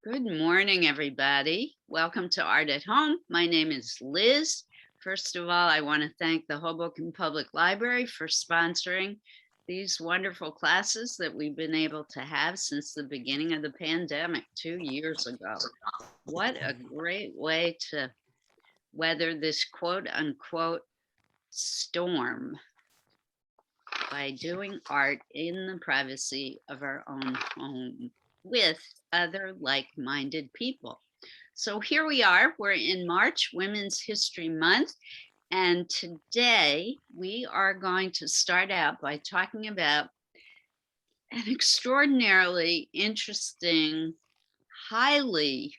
Good morning, everybody. Welcome to Art at Home. My name is Liz. First of all, I want to thank the Hoboken Public Library for sponsoring these wonderful classes that we've been able to have since the beginning of the pandemic 2 years ago. What a great way to weather this quote unquote storm by doing art in the privacy of our own home with other like-minded people. So here we are, we're in March, Women's History Month, and today we are going to start out by talking about an extraordinarily interesting, highly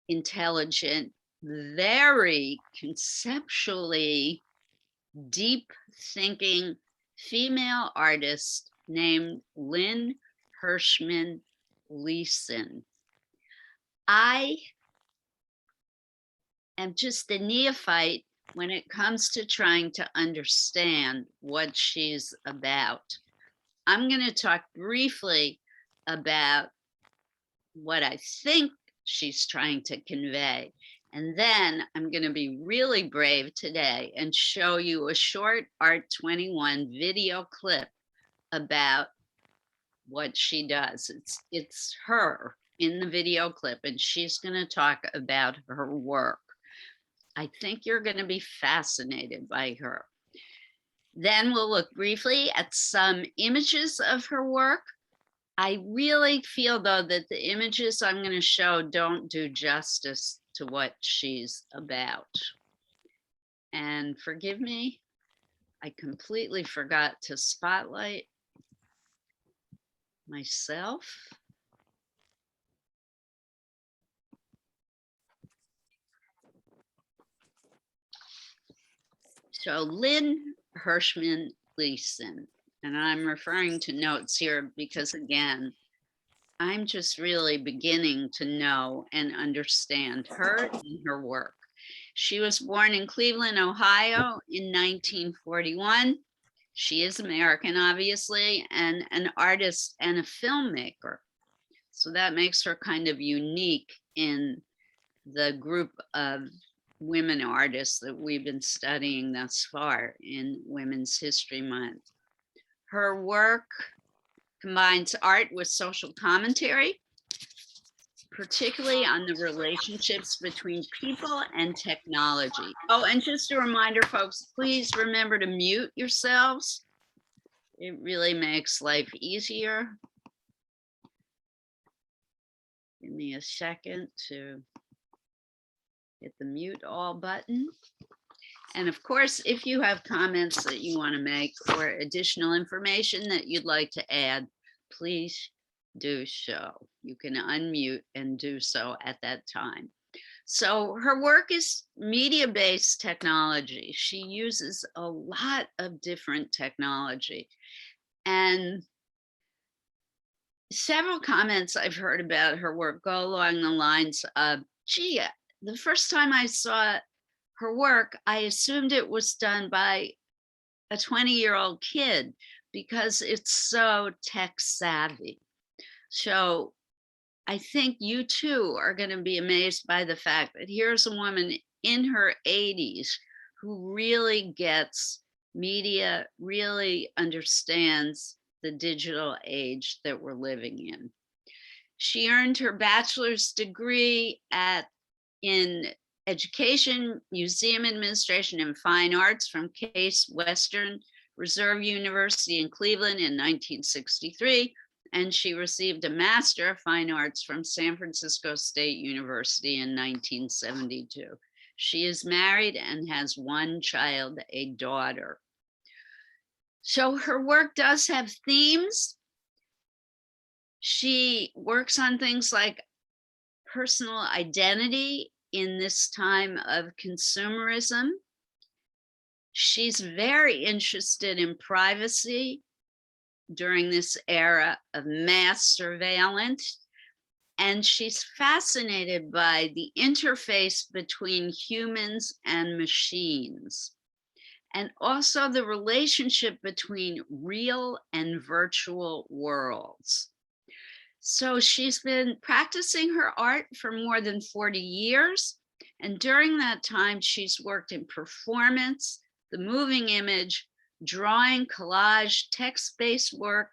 intelligent, very conceptually deep thinking female artist named Lynn Hirschman Leeson. I am just a neophyte when it comes to trying to understand what she's about. I'm going to talk briefly about what I think she's trying to convey. And then I'm going to be really brave today and show you a short Art 21 video clip about what she does. It's her in the video clip, and she's going to talk about her work. I think you're going to be fascinated by her. Then we'll look briefly at some images of her work. I really feel, though, that the images I'm going to show don't do justice to what she's about. And forgive me, I completely forgot to spotlight myself. So Lynn Hirschman Leeson, and I'm referring to notes here because, again, I'm just really beginning to know and understand her and her work. She was born in Cleveland, Ohio in 1941. She is American, obviously, and an artist and a filmmaker. So that makes her kind of unique in the group of women artists that we've been studying thus far in Women's History Month. Her work combines art with social commentary, particularly on the relationships between people and technology. Oh, and just a reminder, folks, please remember to mute yourselves. It really makes life easier. Give me a second to hit the mute all button. And of course, if you have comments that you want to make or additional information that you'd like to add, please do so. You can unmute and do so at that time. So her work is media-based technology. She uses a lot of different technology. And several comments I've heard about her work go along the lines of, gee, the first time I saw her work, I assumed it was done by a 20-year-old kid because it's so tech savvy. So I think you too are going to be amazed by the fact that here's a woman in her 80s who really gets media, really understands the digital age that we're living in. She earned her bachelor's degree in education, museum administration, and fine arts from Case Western Reserve University in Cleveland in 1963. And she received a Master of Fine Arts from San Francisco State University in 1972. She is married and has one child, a daughter. So her work does have themes. She works on things like personal identity in this time of consumerism. She's very interested in privacy during this era of mass surveillance. And she's fascinated by the interface between humans and machines, and also the relationship between real and virtual worlds. So she's been practicing her art for more than 40 years. And during that time, she's worked in performance, the moving image, drawing, collage, text-based work,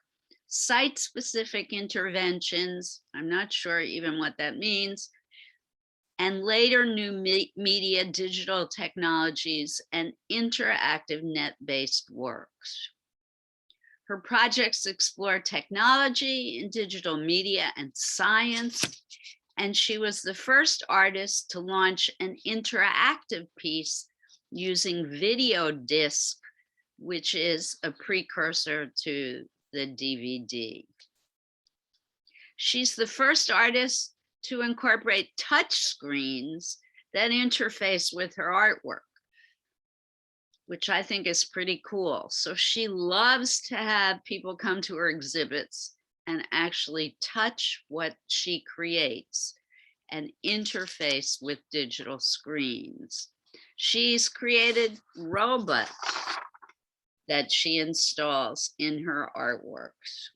site-specific interventions. I'm not sure even what that means. And later new media, digital technologies, and interactive net-based works. Her projects explore technology in digital media and science, and she was the first artist to launch an interactive piece using video disc, which is a precursor to the DVD. She's the first artist to incorporate touch screens that interface with her artwork, which I think is pretty cool. So she loves to have people come to her exhibits and actually touch what she creates and interface with digital screens. She's created robots that she installs in her artworks.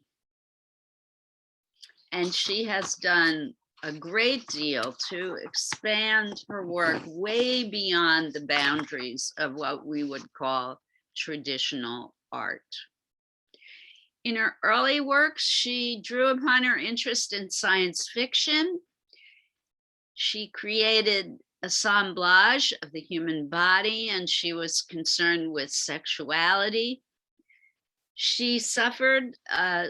And she has done a great deal to expand her work way beyond the boundaries of what we would call traditional art. In her early works, she drew upon her interest in science fiction. She created assemblage of the human body, and she was concerned with sexuality. She suffered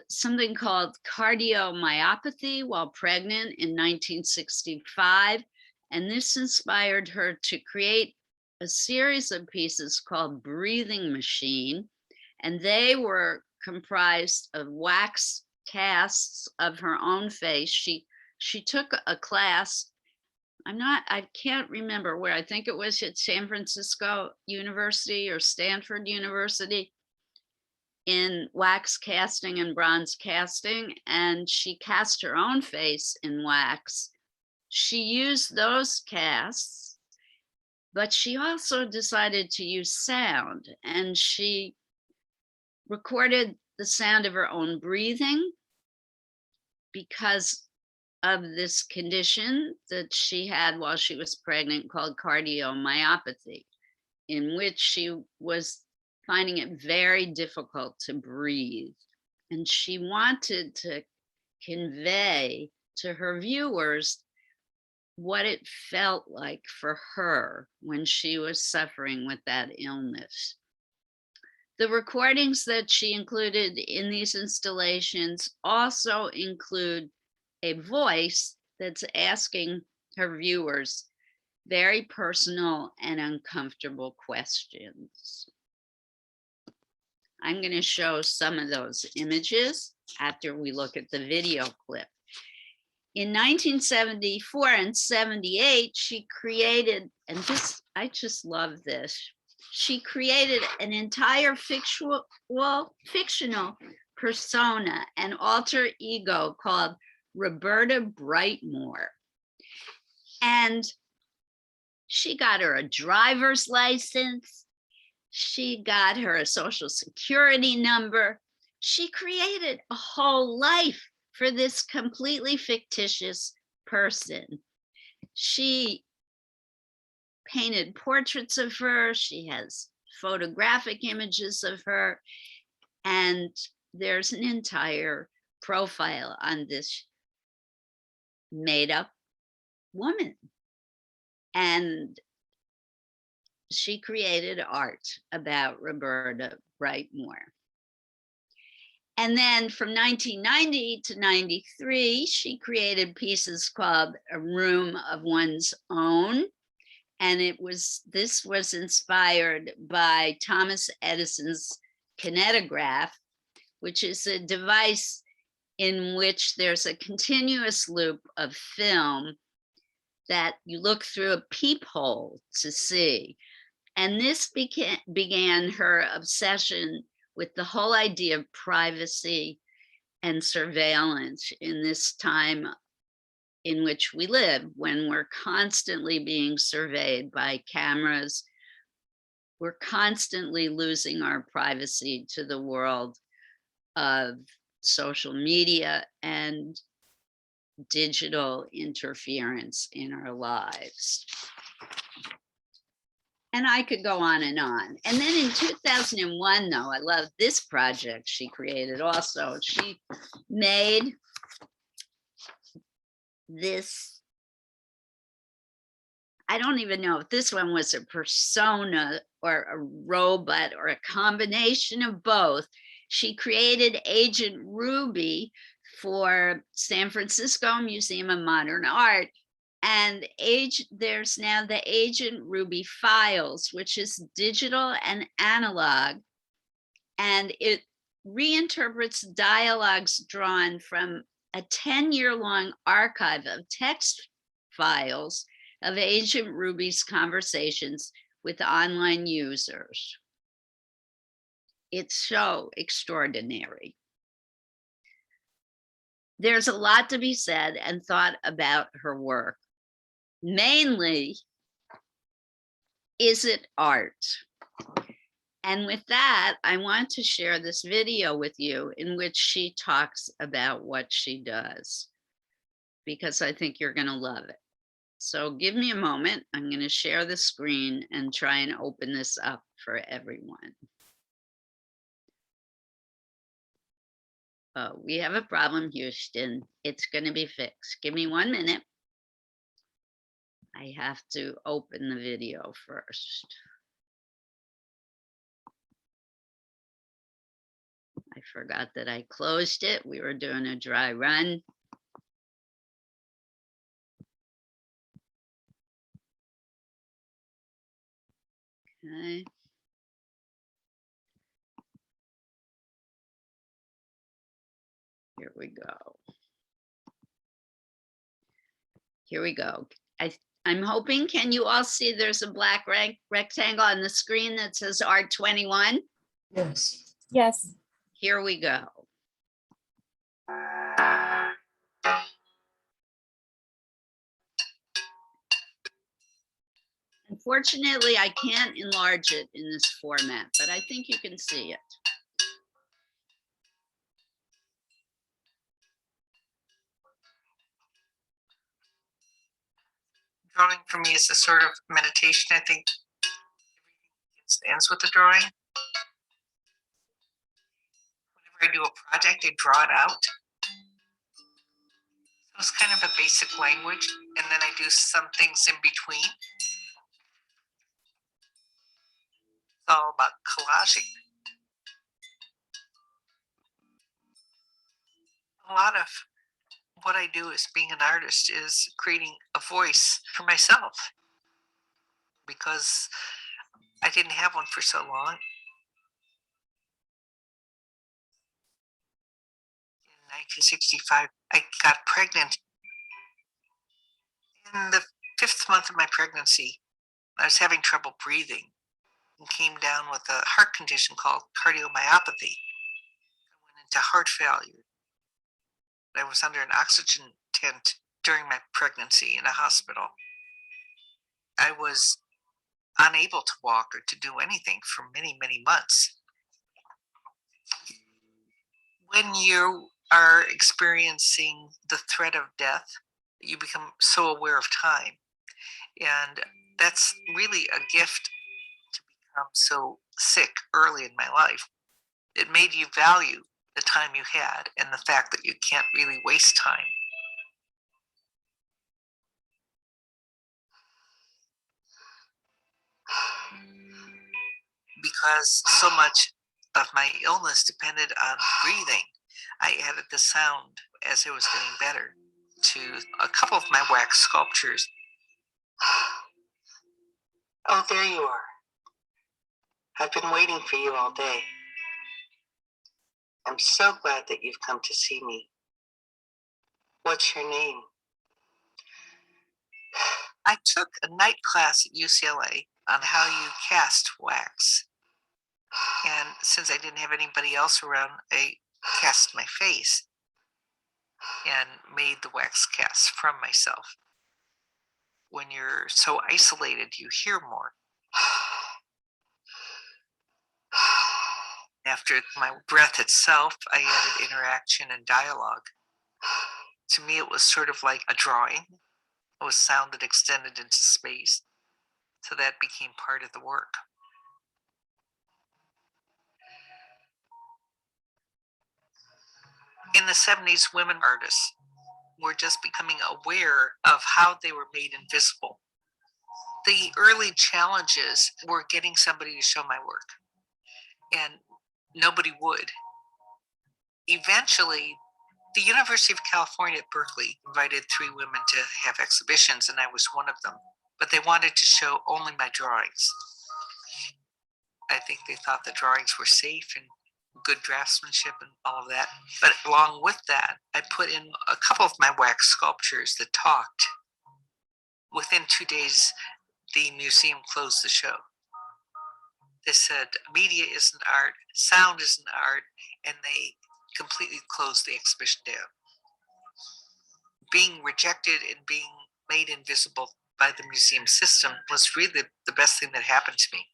something called cardiomyopathy while pregnant in 1965, and this inspired her to create a series of pieces called Breathing Machine, and they were comprised of wax casts of her own face. She took a class. I can't remember where. I think it was at San Francisco University or Stanford University, in wax casting and bronze casting, and she cast her own face in wax. She used those casts, but she also decided to use sound, and she recorded the sound of her own breathing because of this condition that she had while she was pregnant called cardiomyopathy, in which she was finding it very difficult to breathe. And she wanted to convey to her viewers what it felt like for her when she was suffering with that illness. The recordings that she included in these installations also include a voice that's asking her viewers very personal and uncomfortable questions. I'm going to show some of those images after we look at the video clip. In 1974 and 78, she created, and this, I just love this. She created an entire fictional persona, an alter ego called Roberta Brightmore. And she got her a driver's license. She got her a social security number. She created a whole life for this completely fictitious person. She painted portraits of her. She has photographic images of her. And there's an entire profile on this made up woman. And she created art about Roberta Brightmore. And then from 1990 to 93, she created pieces called A Room of One's Own. And this was inspired by Thomas Edison's kinetograph, which is a device in which there's a continuous loop of film that you look through a peephole to see. And this began her obsession with the whole idea of privacy and surveillance in this time in which we live, when we're constantly being surveyed by cameras. We're constantly losing our privacy to the world of social media and digital interference in our lives. And I could go on and on. And then in 2001, though, I love this project she created also. She made this, I don't even know if this one was a persona or a robot or a combination of both. She created Agent Ruby for San Francisco Museum of Modern Art. And there's now the Agent Ruby files, which is digital and analog. And it reinterprets dialogues drawn from a 10-year-long archive of text files of Agent Ruby's conversations with online users. It's so extraordinary. There's a lot to be said and thought about her work. Mainly, is it art? And with that, I want to share this video with you in which she talks about what she does, because I think you're going to love it. So give me a moment. I'm going to share the screen and try and open this up for everyone. Oh, we have a problem, Houston. It's going to be fixed. Give me 1 minute. I have to open the video first. I forgot that I closed it. We were doing a dry run. Okay. Here we go. Here we go. I'm hoping, can you all see there's a black rectangle on the screen that says Art 21? Yes. Yes. Here we go. Unfortunately, I can't enlarge it in this format, but I think you can see it. Drawing for me is a sort of meditation. I think it ends with the drawing. Whenever I do a project, I draw it out. So it's kind of a basic language, and then I do some things in between. It's all about collaging. A lot of what I do as being an artist is creating a voice for myself, because I didn't have one for so long. In 1965, I got pregnant. In the 5th month of my pregnancy, I was having trouble breathing and came down with a heart condition called cardiomyopathy. I went into heart failure. I was under an oxygen tent during my pregnancy in a hospital. I was unable to walk or to do anything for many, many months. When you are experiencing the threat of death, you become so aware of time. And that's really a gift to become so sick early in my life. It made you value the time you had and the fact that you can't really waste time. Because so much of my illness depended on breathing, I added the sound as I was getting better to a couple of my wax sculptures. Oh, there you are. I've been waiting for you all day. I'm so glad that you've come to see me. What's your name? I took a night class at UCLA on how you cast wax. And since I didn't have anybody else around, I cast my face and made the wax cast from myself. When you're so isolated, you hear more. After my breath itself, I added interaction and dialogue. To me, it was sort of like a drawing. It was sound that extended into space. So that became part of the work. In the 70s, women artists were just becoming aware of how they were made invisible. The early challenges were getting somebody to show my work, and nobody would. Eventually, the University of California at Berkeley invited 3 women to have exhibitions, and I was one of them. But they wanted to show only my drawings. I think they thought the drawings were safe and good draftsmanship and all of that. But along with that, I put in a couple of my wax sculptures that talked. Within 2 days, the museum closed the show. They said media isn't art, sound isn't art, and they completely closed the exhibition down. Being rejected and being made invisible by the museum system was really the best thing that happened to me.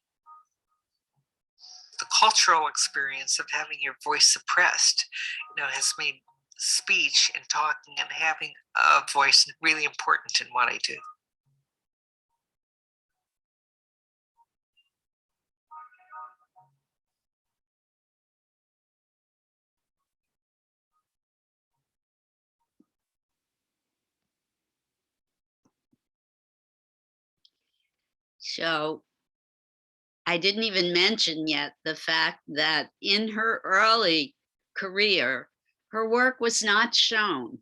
The cultural experience of having your voice suppressed, has made speech and talking and having a voice really important in what I do. So I didn't even mention yet the fact that in her early career, her work was not shown.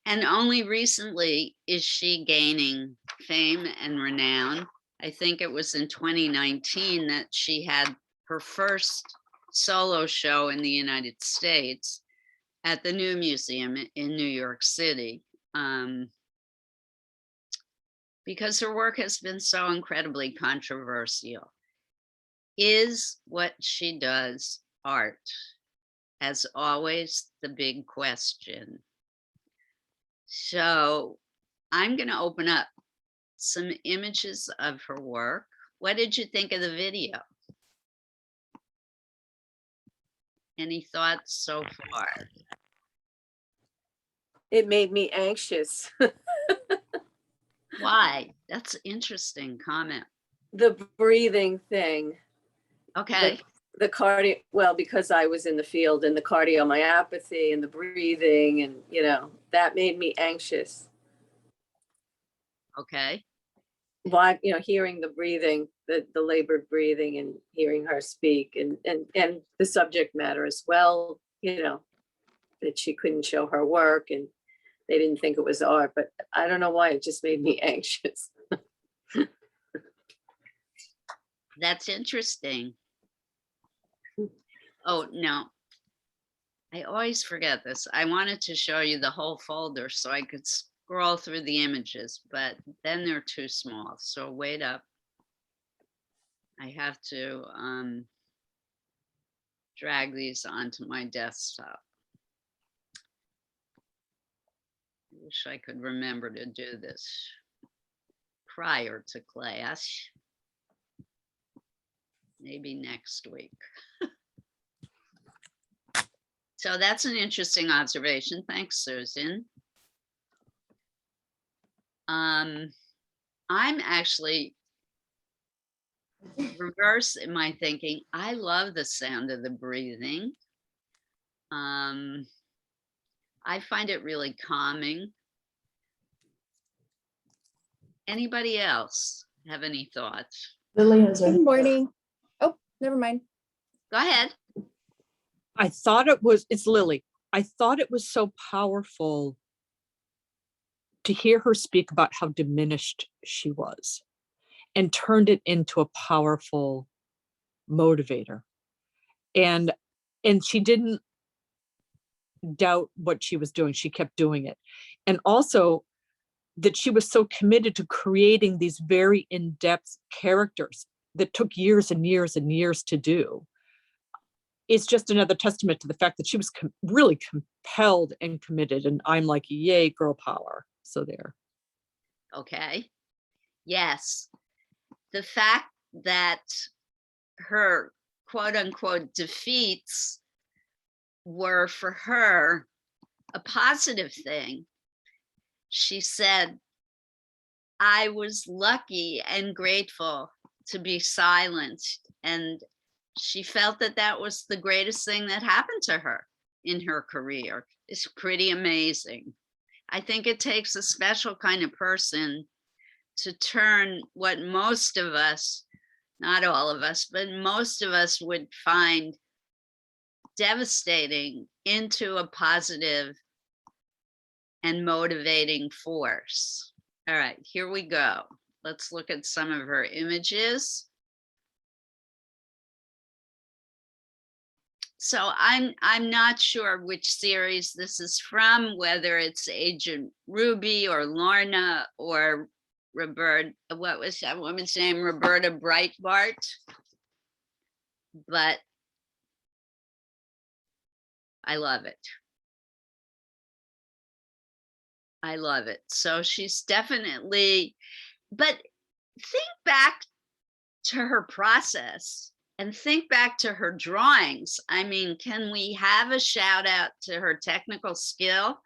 And only recently is she gaining fame and renown. I think it was in 2019 that she had her first solo show in the United States at the New Museum in New York City. Because her work has been so incredibly controversial. Is what she does art? As always, the big question. So I'm going to open up some images of her work. What did you think of the video? Any thoughts so far? It made me anxious. Why? That's an interesting comment. The breathing thing. Okay. The cardio, well, because I was in the field, and the cardiomyopathy and the breathing, and that made me anxious. Okay. Why, hearing the breathing, the labored breathing, and hearing her speak, and the subject matter as well, that she couldn't show her work and they didn't think it was art, but I don't know why, it just made me anxious. That's interesting. Oh, no. I always forget this. I wanted to show you the whole folder so I could scroll through the images, but then they're too small. So wait up. I have to drag these onto my desktop. I wish I could remember to do this prior to class. Maybe next week. So that's an interesting observation. Thanks, Susan. I'm actually reverse in my thinking. I love the sound of the breathing. I find it really calming. Anybody else have any thoughts? Lily has Good morning. Oh, never mind. Go ahead. I thought it's Lily. I thought it was so powerful to hear her speak about how diminished she was and turned it into a powerful motivator. And she didn't doubt what she was doing. She kept doing it. And also that she was so committed to creating these very in-depth characters that took years and years and years to do. It's just another testament to the fact that she was really compelled and committed. And I'm like, yay, girl power. So there. Okay. Yes. The fact that her quote unquote defeats were for her a positive thing. She said, I was lucky and grateful to be silenced. And she felt that that was the greatest thing that happened to her in her career. It's pretty amazing. I think it takes a special kind of person to turn what most of us, not all of us, but most of us would find devastating into a positive and motivating force. All right, here we go. Let's look at some of her images. So I'm not sure which series this is from, whether it's Agent Ruby or Lorna or Roberta, what was that woman's name? Roberta Breitbart. But I love it. I love it. So she's definitely, but think back to her process and think back to her drawings. I mean, can we have a shout out to her technical skill?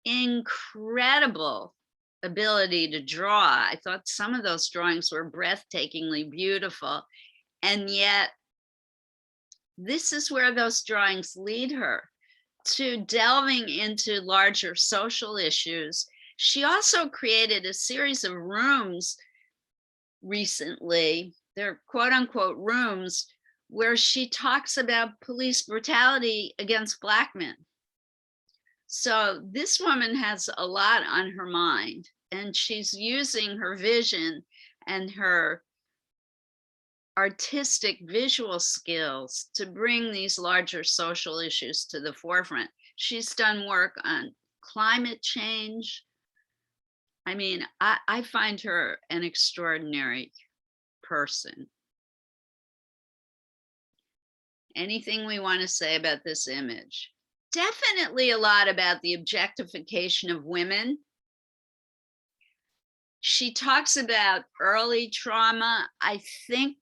Incredible ability to draw. I thought some of those drawings were breathtakingly beautiful. And yet, this is where those drawings lead her, to delving into larger social issues. She also created a series of rooms recently, they're quote unquote rooms, where she talks about police brutality against Black men. So this woman has a lot on her mind, and she's using her vision and her artistic visual skills to bring these larger social issues to the forefront. She's done work on climate change. I mean, I find her an extraordinary person. Anything we want to say about this image? Definitely a lot about the objectification of women. She talks about early trauma. I think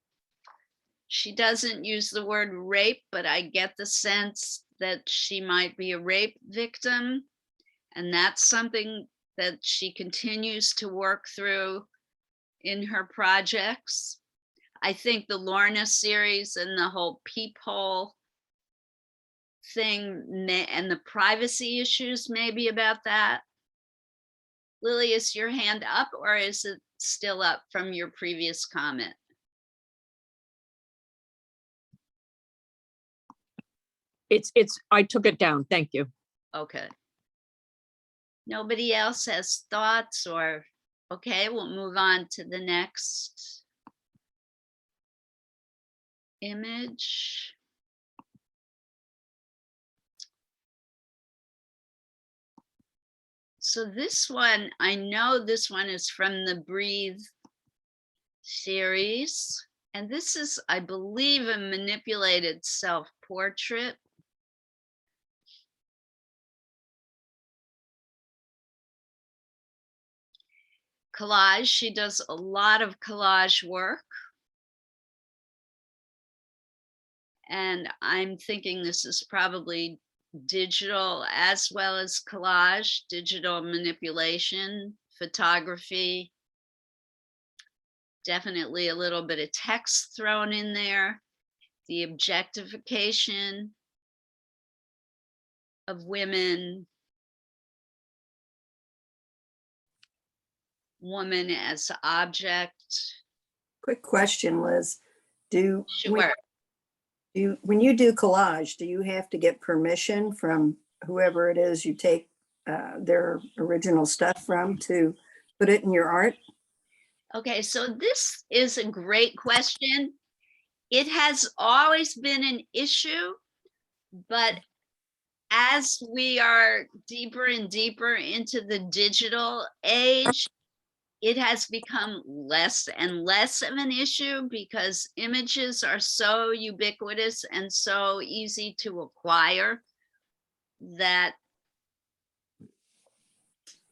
she doesn't use the word rape, but I get the sense that she might be a rape victim. And that's something that she continues to work through in her projects. I think the Lorna series and the whole peephole thing and the privacy issues maybe about that. Lily, is your hand up or is it still up from your previous comment? I took it down. Thank you. Okay. Nobody else has thoughts or, okay, we'll move on to the next image. So this one, I know this one is from the Breathe series. And this is, I believe, a manipulated self-portrait. Collage, she does a lot of collage work. And I'm thinking this is probably digital as well as collage, digital manipulation, photography. Definitely a little bit of text thrown in there. The objectification of women, woman as object. Quick question, Liz. Sure. When you do collage, do you have to get permission from whoever it is you take their original stuff from to put it in your art? Okay, so this is a great question. It has always been an issue, but as we are deeper and deeper into the digital age, it has become less and less of an issue because images are so ubiquitous and so easy to acquire that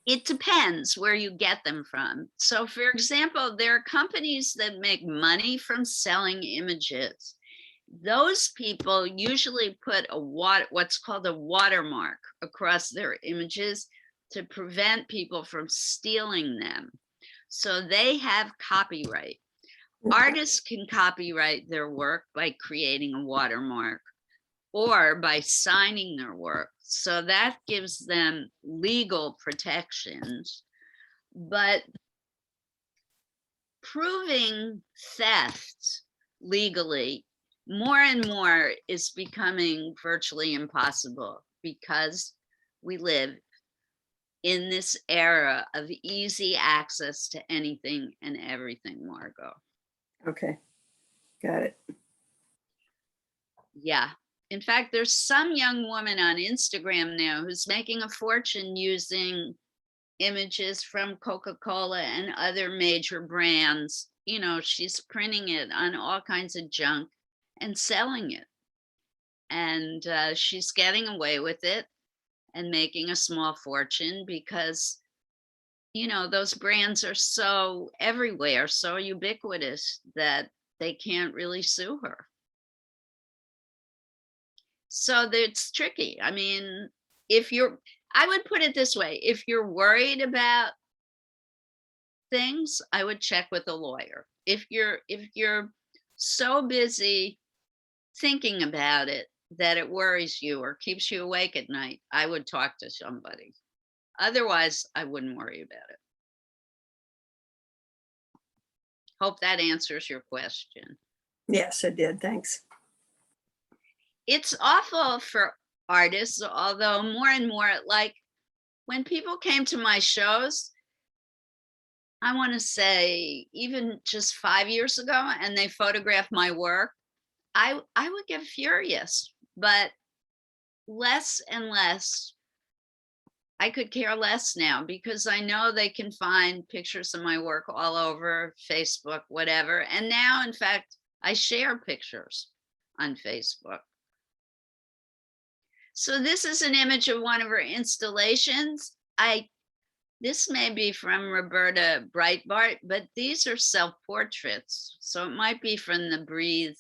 it depends where you get them from. So for example, there are companies that make money from selling images. those people usually put what's called a watermark across their images to prevent people from stealing them. So they have copyright. Artists can copyright their work by creating a watermark or by signing their work. So that gives them legal protections. But proving theft legally more and more is becoming virtually impossible because we live in this era of easy access to anything and everything, Margot. Okay, got it. Yeah. In fact, there's some young woman on Instagram now who's making a fortune using images from Coca-Cola and other major brands. You know, she's printing it on all kinds of junk and selling it. And she's getting away with it and making a small fortune because, you know, those brands are so everywhere, so ubiquitous that they can't really sue her. So it's tricky. I mean, I would put it this way, if you're worried about things, I would check with a lawyer. If you're so busy thinking about it that it worries you or keeps you awake at night, I would talk to somebody. Otherwise, I wouldn't worry about it. Hope that answers your question. Yes, it did. Thanks. It's awful for artists, although more and more, like when people came to my shows, I want to say even just 5 years ago, and they photographed my work, I would get furious, but less and less. I could care less now because I know they can find pictures of my work all over Facebook, whatever. And now, in fact, I share pictures on Facebook. So this is an image of one of her installations. This may be from Roberta Breitbart, but these are self-portraits. So it might be from the Breathe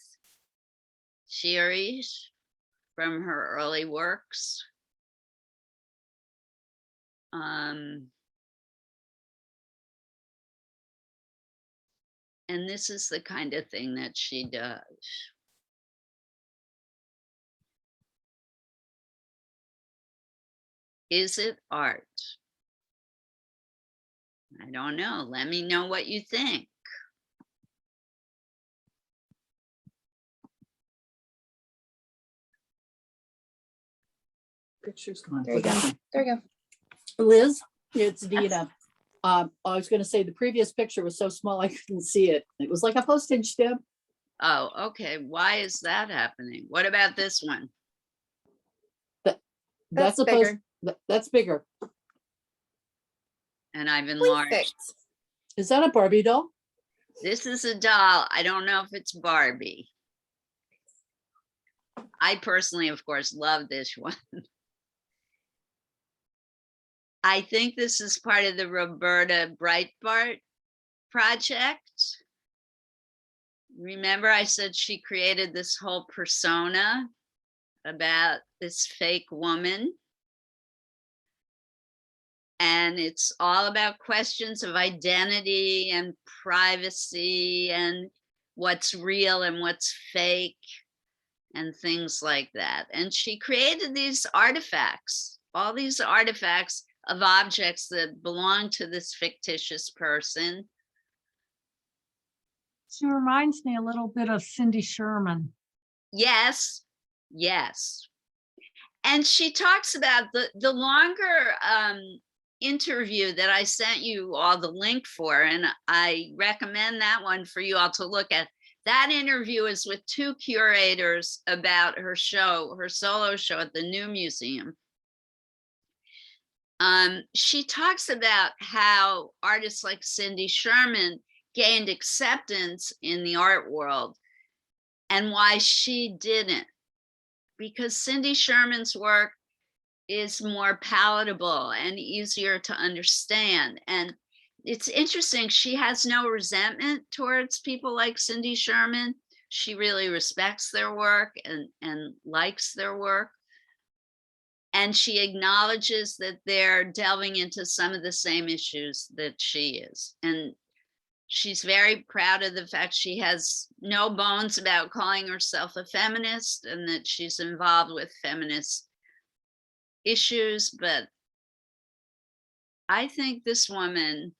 series, from her early works. And this is the kind of thing that she does. Is it art? I don't know. Let me know what you think. Picture's gone. There you go. There you go. Liz, it's Dina. I was going to say the previous picture was so small I couldn't see it. It was like a postage stamp. Oh, okay. Why is that happening? What about this one? That's bigger. That's bigger. And I've enlarged. Perfect. Is that a Barbie doll? This is a doll. I don't know if it's Barbie. I personally, of course, love this one. I think this is part of the Roberta Breitbart project. Remember I said she created this whole persona about this fake woman? And it's all about questions of identity and privacy and what's real and what's fake and things like that. And she created these artifacts, all these artifacts of objects that belong to this fictitious person. She reminds me a little bit of Cindy Sherman. Yes, yes. And she talks about the longer interview that I sent you all the link for, and I recommend that one for you all to look at. That interview is with two curators about her show, her solo show at the New Museum. She talks about how artists like Cindy Sherman gained acceptance in the art world and why she didn't. Because Cindy Sherman's work is more palatable and easier to understand. And it's interesting, she has no resentment towards people like Cindy Sherman, she really respects their work and likes their work. And she acknowledges that they're delving into some of the same issues that she is. And she's very proud of the fact she has no bones about calling herself a feminist and that she's involved with feminist issues. But I think this woman,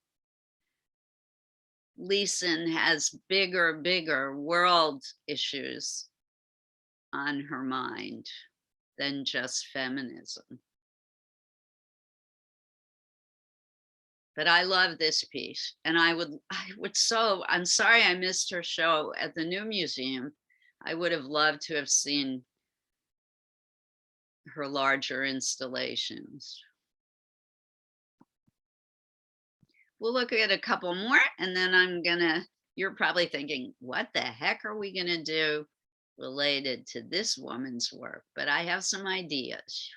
Leeson, has bigger world issues on her mind than just feminism. But I love this piece, and I'm sorry I missed her show at the New Museum. I would have loved to have seen her larger installations. We'll look at a couple more, and then you're probably thinking, what the heck are we gonna do related to this woman's work? But I have some ideas.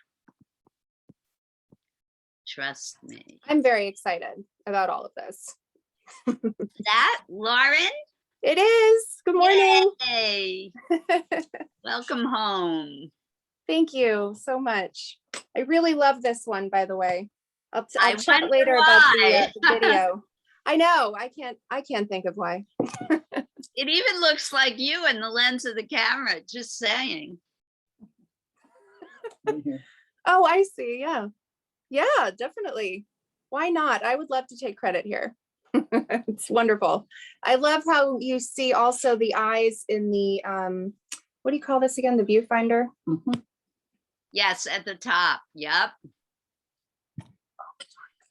Trust me. I'm very excited about all of this. That, Lauren? It is. Good morning. Hey, welcome home. Thank you so much. I really love this one, by the way. I'll I chat wonder later about why. the video. I know. I can't think of why. It even looks like you in the lens of the camera, just saying. Oh, I see. Yeah. Yeah, definitely. Why not? I would love to take credit here. It's wonderful. I love how you see also the eyes in the, what do you call this again? The viewfinder? Mhm. Yes, at the top. Yep.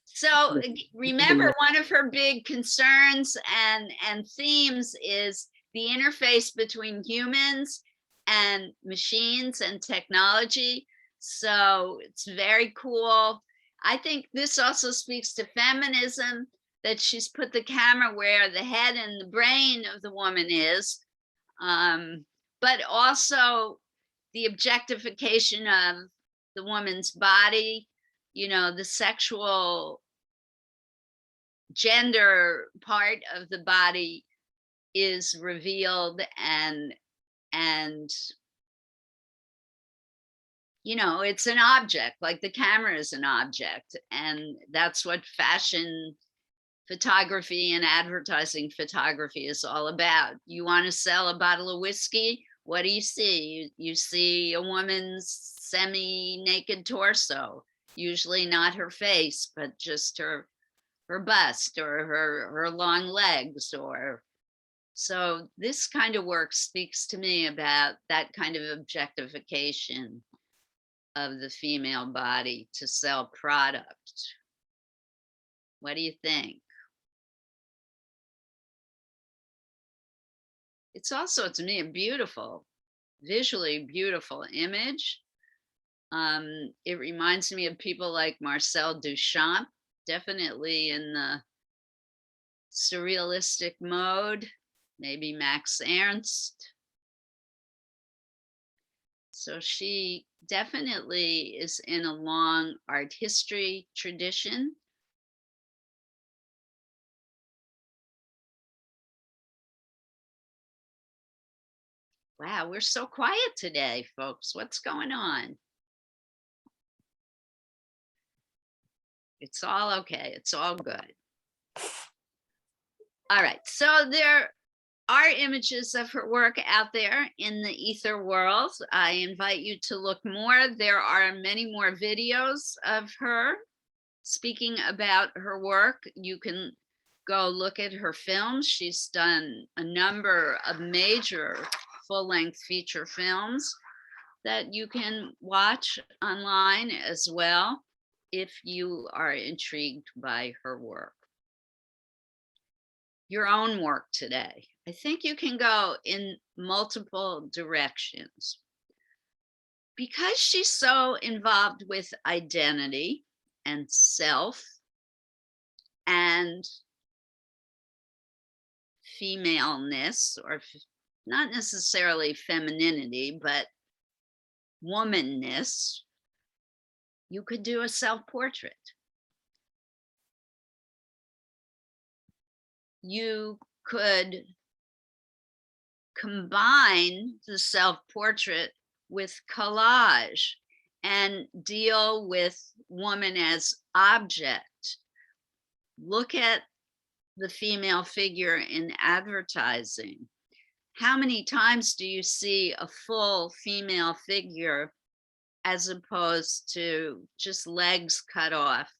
So remember, one of her big concerns and themes is the interface between humans and machines and technology. So it's very cool. I think this also speaks to feminism, that she's put the camera where the head and the brain of the woman is, but also the objectification of the woman's body, the sexual gender part of the body is revealed, and it's an object, like the camera is an object. And that's what fashion photography and advertising photography is all about. You want to sell a bottle of whiskey, what do you see? You see a woman's semi-naked torso, usually not her face, but just her bust or her long legs. Or so this kind of work speaks to me about that kind of objectification of the female body to sell product. What do you think? It's also, to me, a beautiful, visually beautiful image. It reminds me of people like Marcel Duchamp, definitely in the surrealistic mode, maybe Max Ernst. So she definitely is in a long art history tradition. Wow, we're so quiet today, folks. What's going on? It's all okay. It's all good. All right. So there are images of her work out there in the ether world. I invite you to look more. There are many more videos of her speaking about her work. You can go look at her films. She's done a number of major full-length feature films that you can watch online as well if you are intrigued by her work. Your own work today, I think you can go in multiple directions. Because she's so involved with identity and self and femaleness, or not necessarily femininity, but womanness, you could do a self-portrait. You could combine the self-portrait with collage and deal with woman as object. Look at the female figure in advertising. How many times do you see a full female figure as opposed to just legs cut off,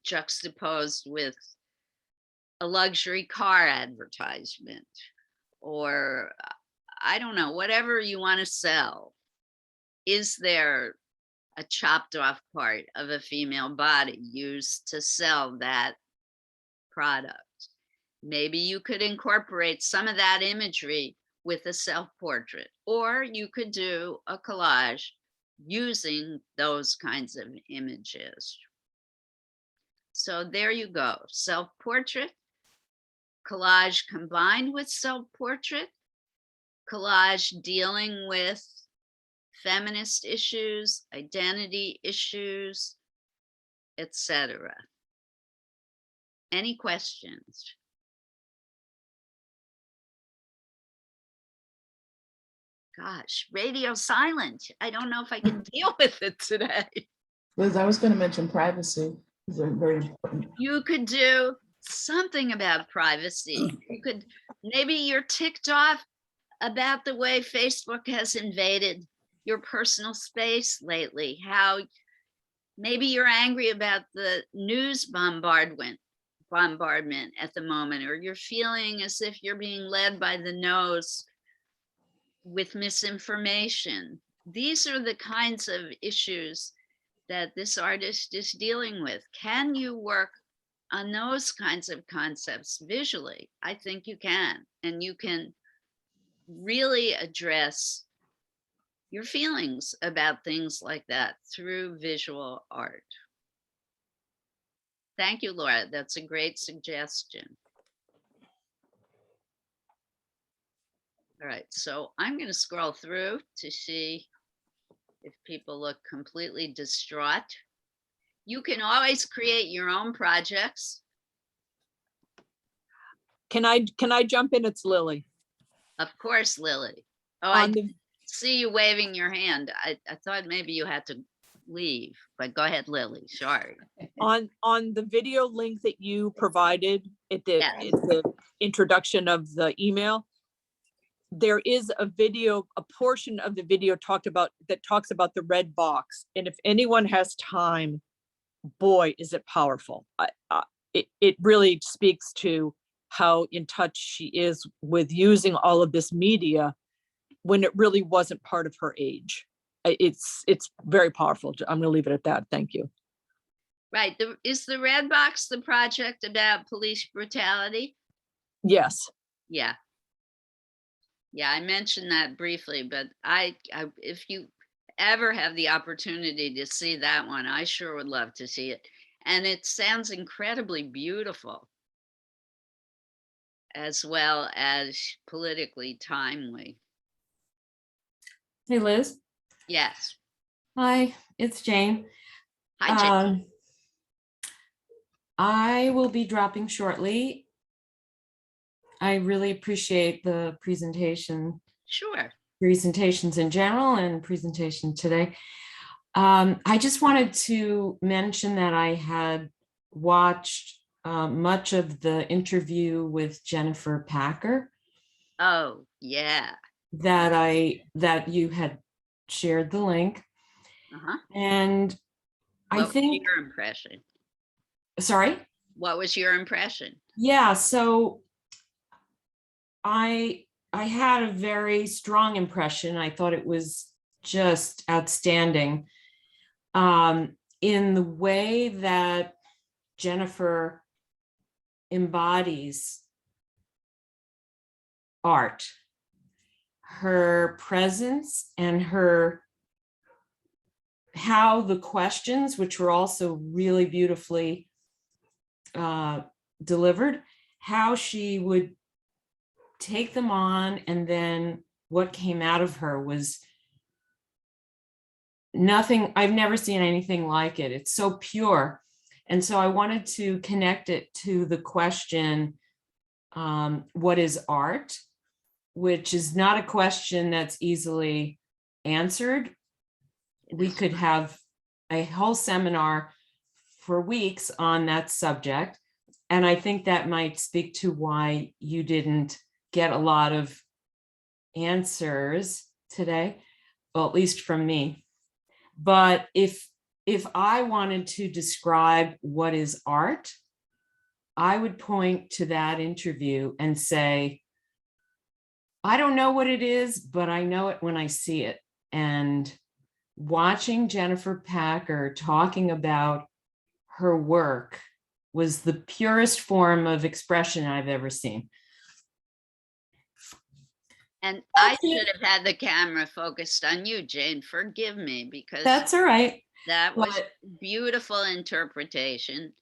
juxtaposed with a luxury car advertisement, or I don't know, whatever you want to sell? Is there a chopped off part of a female body used to sell that product? Maybe you could incorporate some of that imagery with a self-portrait, or you could do a collage using those kinds of images. So there you go, self-portrait, collage combined with self-portrait, collage dealing with feminist issues, identity issues, etc. Any questions? Gosh, radio silent. I don't know if I can deal with it today. Liz, I was going to mention privacy. Is very important. You could do something about privacy. You could, maybe you're ticked off about the way Facebook has invaded your personal space lately, how maybe you're angry about the news bombardment at the moment, or you're feeling as if you're being led by the nose with misinformation. These are the kinds of issues that this artist is dealing with. Can you work on those kinds of concepts visually? I think you can, and you can really address your feelings about things like that through visual art. Thank you, Laura. That's a great suggestion. All right, so I'm going to scroll through to see if people look completely distraught. You can always create your own projects. Can I jump in? It's Lily. Of course, Lily. Oh, I On the, see you waving your hand. I thought maybe you had to leave, but go ahead, Lily. Sorry. on the video link that you provided at the, Yes. at the introduction of the email, there is a video, a portion of the video that talks about the red box. And if anyone has time, boy, is it powerful. It really speaks to how in touch she is with using all of this media when it really wasn't part of her age. It's very powerful. I'm gonna leave it at that. Thank you. Right. Is the red box the project about police brutality? Yes. Yeah. Yeah, I mentioned that briefly, but if you ever have the opportunity to see that one, I sure would love to see it. And it sounds incredibly beautiful, as well as politically timely. Hey, Liz. Yes. Hi, it's Jane. Hi, Jane. I will be dropping shortly. I really appreciate the presentation, Sure. presentations in general and presentation today. I just wanted to mention that I had watched much of the interview with Jennifer Packer. Oh, yeah. That you had shared the link. Uh-huh. And What I think, was your impression? sorry? What was your impression? Yeah, so I had a very strong impression. I thought it was just outstanding in the way that Jennifer embodies art, her presence and how the questions, which were also really beautifully delivered, how she would take them on, and then what came out of her was nothing. I've never seen anything like it. It's so pure. And so I wanted to connect it to the question, what is art? which is not a question that's easily answered. We could have a whole seminar for weeks on that subject. And I think that might speak to why you didn't get a lot of answers today, well, at least from me. But if I wanted to describe what is art, I would point to that interview and say, I don't know what it is, but I know it when I see it. And watching Jennifer Packer talking about her work was the purest form of expression I've ever seen. And I should have had the camera focused on you, Jane. Forgive me, because That's all right. that was But beautiful interpretation.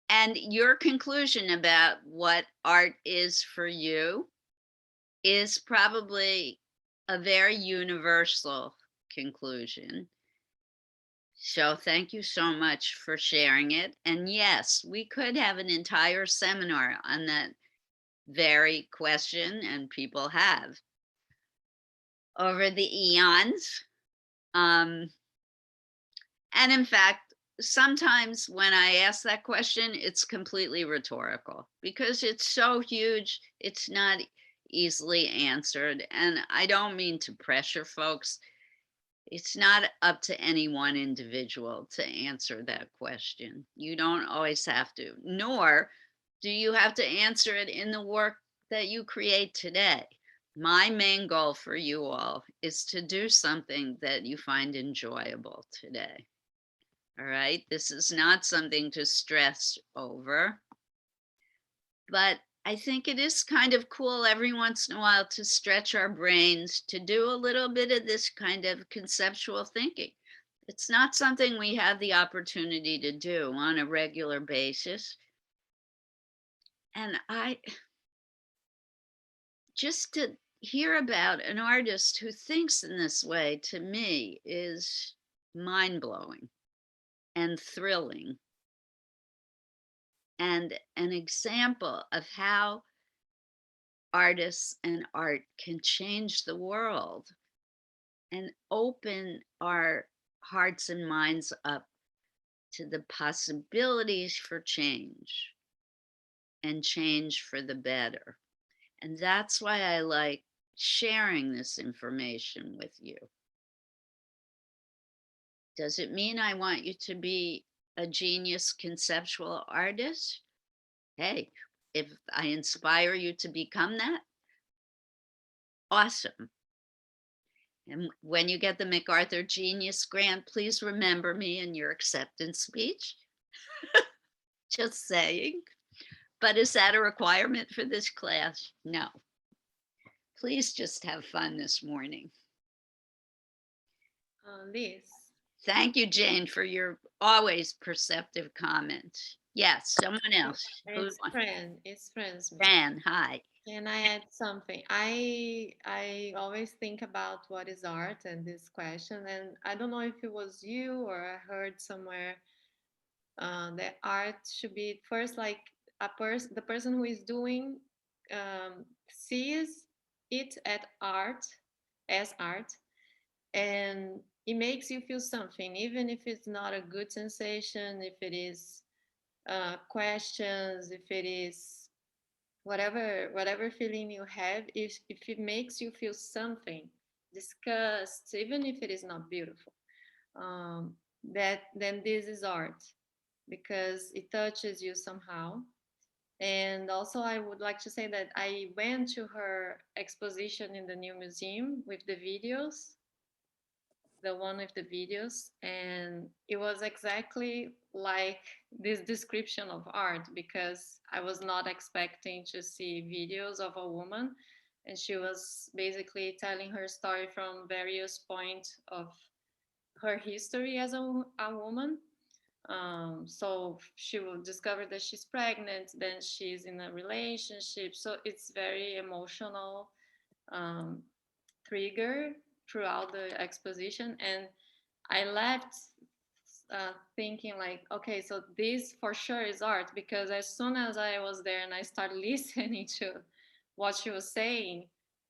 And your conclusion about what art is for you is probably a very universal conclusion. So thank you so much for sharing it. And yes, we could have an entire seminar on that very question, and people have over the eons. And in fact, sometimes when I ask that question, it's completely rhetorical because it's so huge, it's not easily answered. And I don't mean to pressure folks. It's not up to any one individual to answer that question. You don't always have to, nor do you have to answer it in the work that you create today. My main goal for you all is to do something that you find enjoyable today. All right, this is not something to stress over, but I think it is kind of cool every once in a while to stretch our brains to do a little bit of this kind of conceptual thinking. It's not something we have the opportunity to do on a regular basis. And just to hear about an artist who thinks in this way, to me, is mind-blowing and thrilling, and an example of how artists and art can change the world and open our hearts and minds up to the possibilities for change and change for the better. And that's why I like sharing this information with you. Does it mean I want you to be a genius conceptual artist? Hey, if I inspire you to become that, awesome. And when you get the MacArthur Genius Grant, please remember me in your acceptance speech. Just saying. But is that a requirement for this class? No. Please just have fun this morning. Liz. Thank you, Jane, for your always perceptive comments. Yes, someone else. It's friends. Fran, hi. Can I add something? I always think about what is art and this question, and I don't know if it was you or I heard somewhere that art should be first like the person who is doing sees it at art as art, and it makes you feel something, even if it's not a good sensation, if it is questions, if it is whatever feeling you have, if it makes you feel something, disgust, even if it is not beautiful, that then this is art because it touches you somehow. And also I would like to say that I went to her exposition in the new museum with the videos, the one with the videos, and it was exactly like this description of art because I was not expecting to see videos of a woman, and she was basically telling her story from various points of her history as a woman. So she will discover that she's pregnant, then she's in a relationship, so it's very emotional trigger throughout the exposition. And I left thinking like, okay, so this for sure is art, because as soon as I was there and I started listening to what she was saying,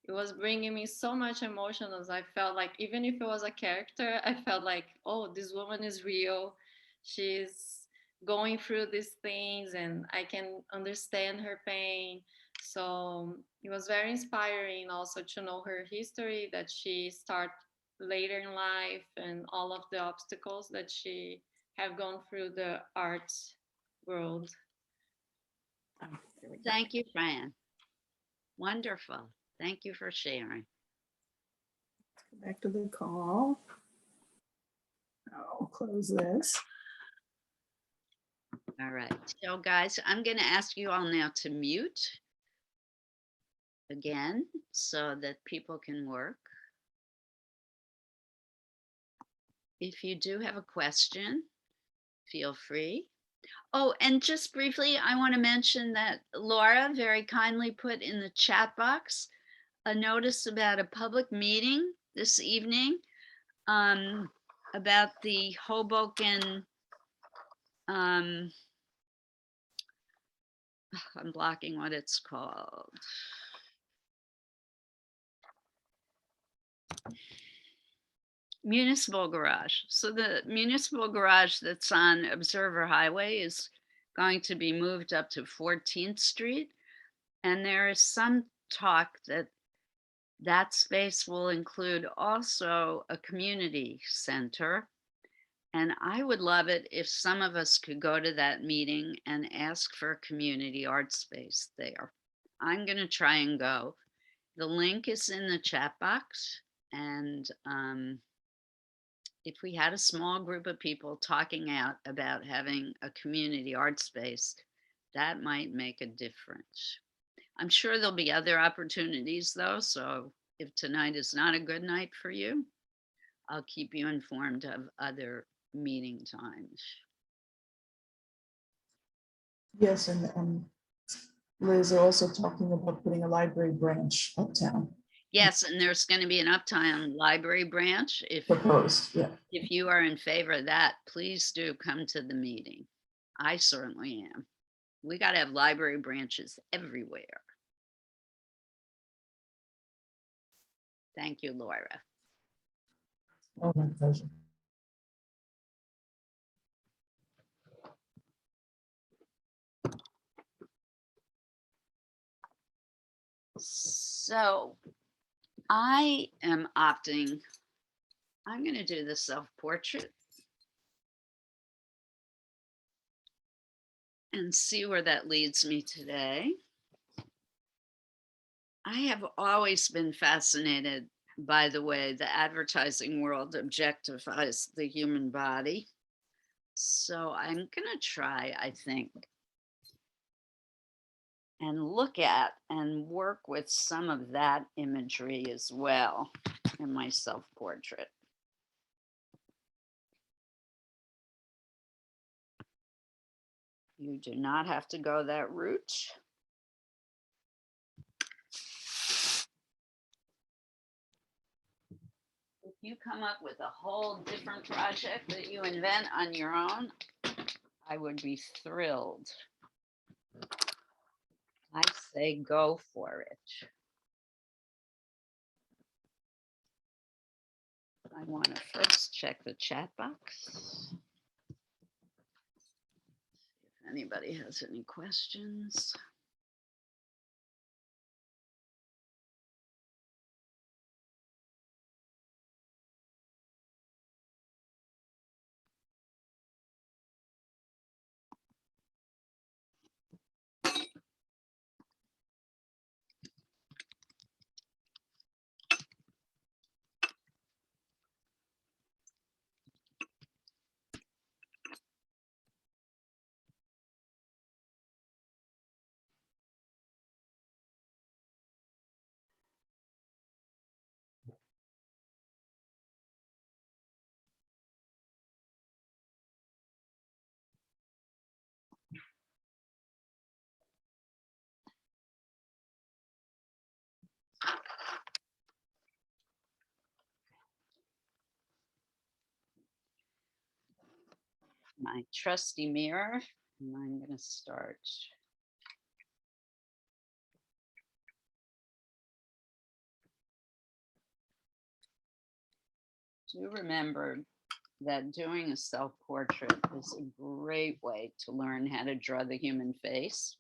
it was bringing me so much emotion. As I felt like, even if it was a character, I felt like, oh, this woman is real. She's going through these things and I can understand her pain. So it was very inspiring also to know her history, that she started later in life and all of the obstacles that she have gone through the art world. Oh, there we go. Thank you, Fran. Wonderful. Thank you for sharing. Back to the call. I'll close this. All right. So guys, I'm going to ask you all now to mute again so that people can work. If you do have a question, feel free. Oh, and just briefly, I want to mention that Laura very kindly put in the chat box a notice about a public meeting this evening about the Hoboken, I'm blocking what it's called. Municipal garage. So the municipal garage that's on Observer Highway is going to be moved up to 14th Street. And there is some talk that that space will include also a community center. And I would love it if some of us could go to that meeting and ask for a community art space there. I'm going to try and go. The link is in the chat box. And if we had a small group of people talking out about having a community art space, that might make a difference. I'm sure there'll be other opportunities though. So if tonight is not a good night for you, I'll keep you informed of other meeting times. Yes, and Liz are also talking about putting a library branch uptown, Yes, and there's going to be an Uptown Library branch. proposed, yeah. If you are in favor of that, please do come to the meeting. I certainly am. We got to have library branches everywhere. Thank you, Laura. Oh, my pleasure. So I am opting, I'm going to do the self-portrait and see where that leads me today. I have always been fascinated by the way the advertising world objectifies the human body. So I'm going to try, I think, and look at and work with some of that imagery as well in my self-portrait. You do not have to go that route. If you come up with a whole different project that you invent on your own, I would be thrilled. I say go for it. I want to first check the chat box. If anybody has any questions. my trusty mirror, and I'm going to start. Do remember that doing a self-portrait is a great way to learn how to draw the human face.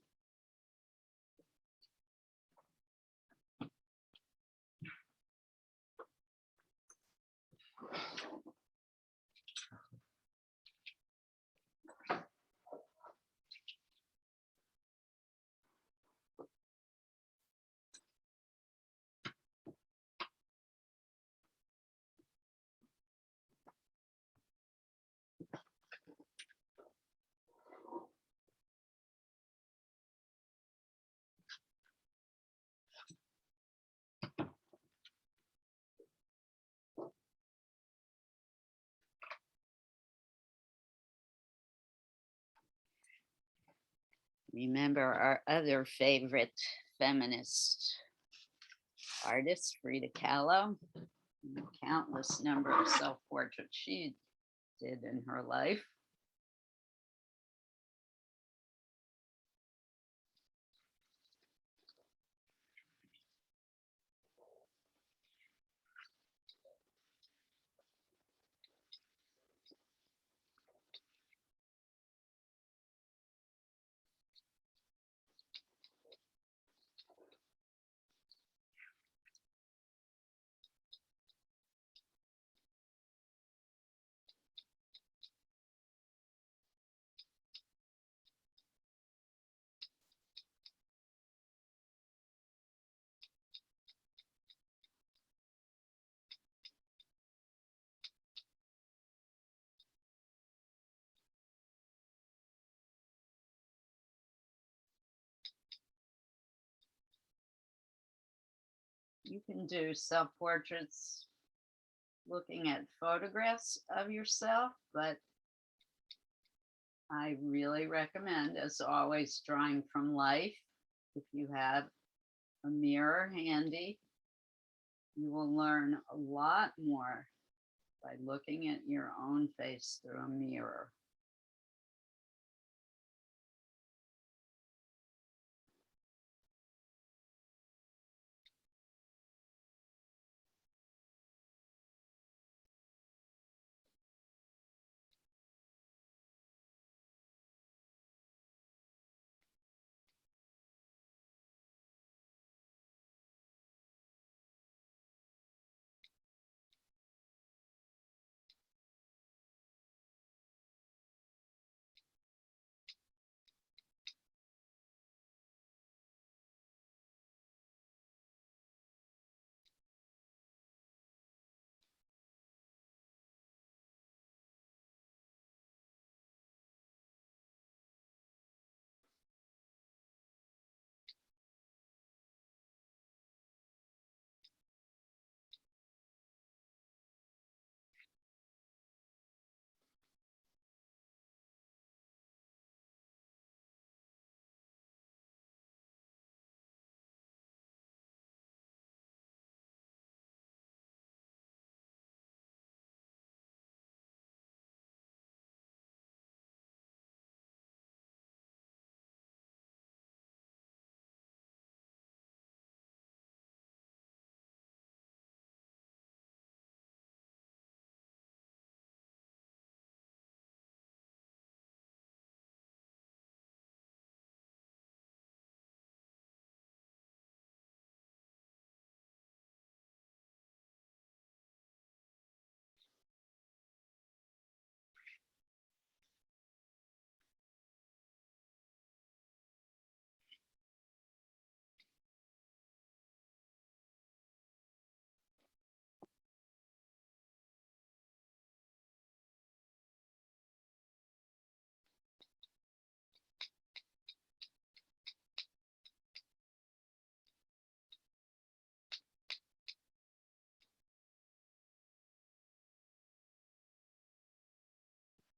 Remember our other favorite feminist artist, Frida Kahlo, and the countless number of self-portraits she did in her life. You can do self-portraits looking at photographs of yourself, but I really recommend, as always, drawing from life. If you have a mirror handy, you will learn a lot more by looking at your own face through a mirror.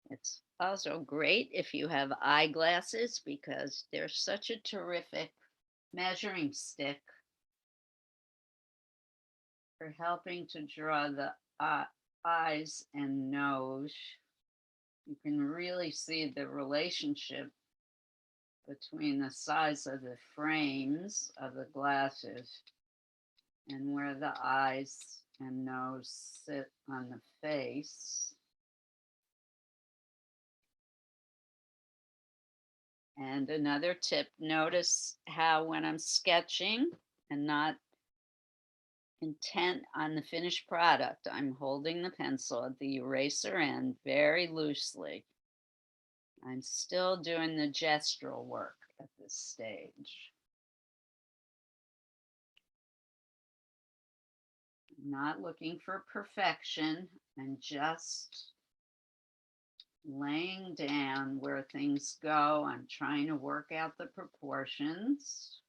It's also great if you have eyeglasses because they're such a terrific measuring stick for helping to draw the eyes and nose. you can really see the relationship between the size of the frames of the glasses and where the eyes and nose sit on the face. And another tip, notice how when I'm sketching and not intent on the finished product, I'm holding the pencil at the eraser end very loosely. I'm still doing the gestural work at this stage. I'm not looking for perfection. I'm just laying down where things go. I'm trying to work out the proportions.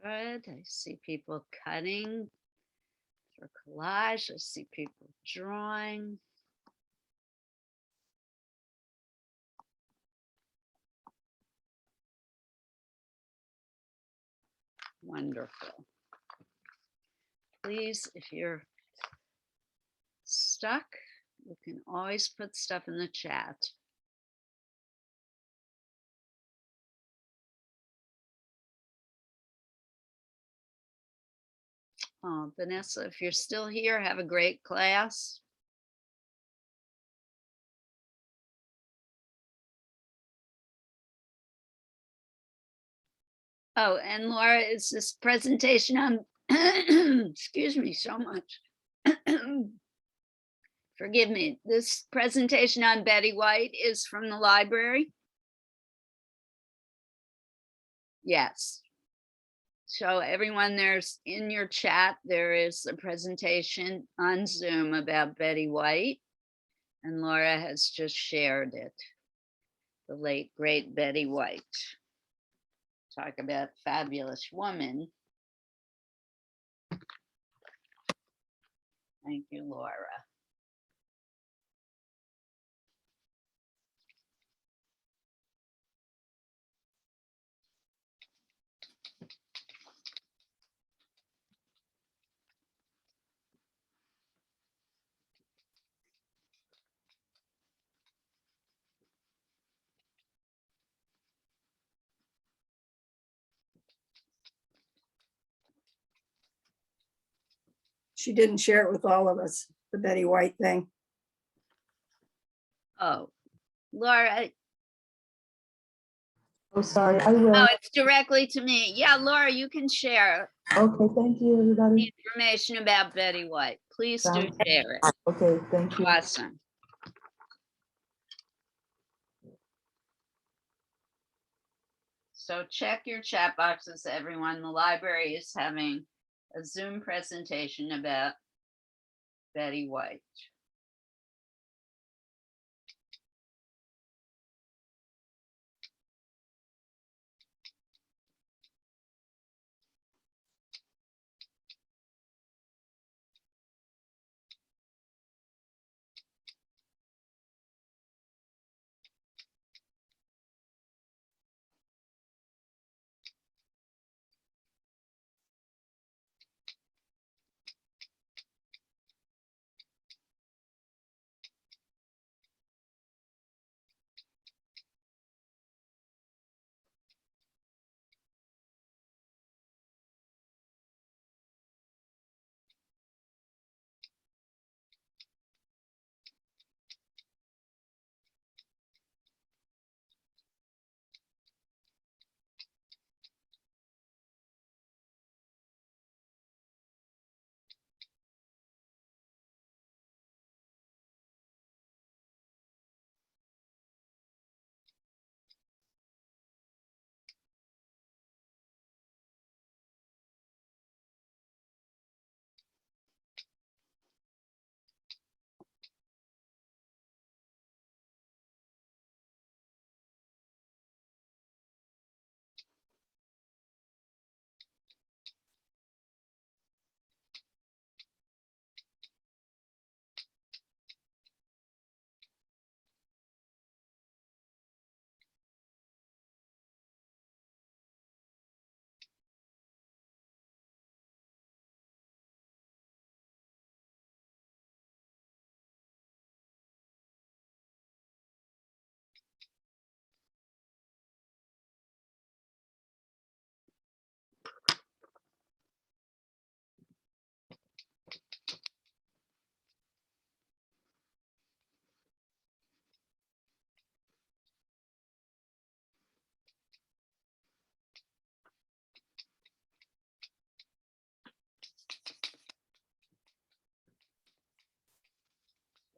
Good. I see people cutting for collage. I see people drawing. Wonderful. Please, if you're stuck, you can always put stuff in the chat. Oh, Vanessa, if you're still here, have a great class. Oh, and Laura, is this presentation on, excuse me so much. Forgive me, this presentation on Betty White is from the library? Yes. So everyone, there's in your chat, there is a presentation on Zoom about Betty White, and Laura has just shared it. The late, great Betty White. Talk about fabulous woman. Thank you, Laura. She didn't share it with all of us, the Betty White thing. Oh, Laura, Oh, sorry, I will. oh, it's directly to me. Yeah, Laura, you can share Okay, thank you, the everybody. information about Betty White. Please do Sounds- share it. Okay, thank you. Awesome. So check your chat boxes, everyone. The library is having a Zoom presentation about Betty White.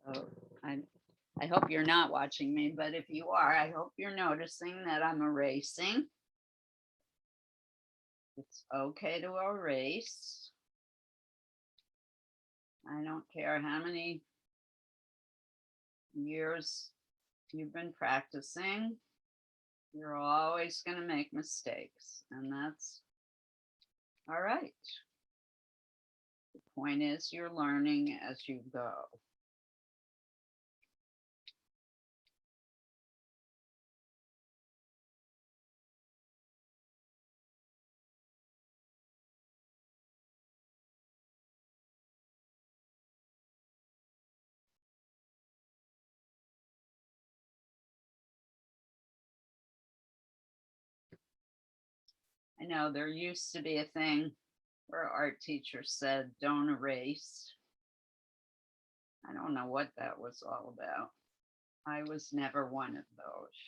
So I hope you're not watching me, but if you are, I hope you're noticing that I'm erasing. It's okay to erase. I don't care how many years you've been practicing. You're always going to make mistakes, and that's all right. The point is you're learning as you go. I know there used to be a thing where art teachers said, don't erase. I don't know what that was all about. I was never one of those.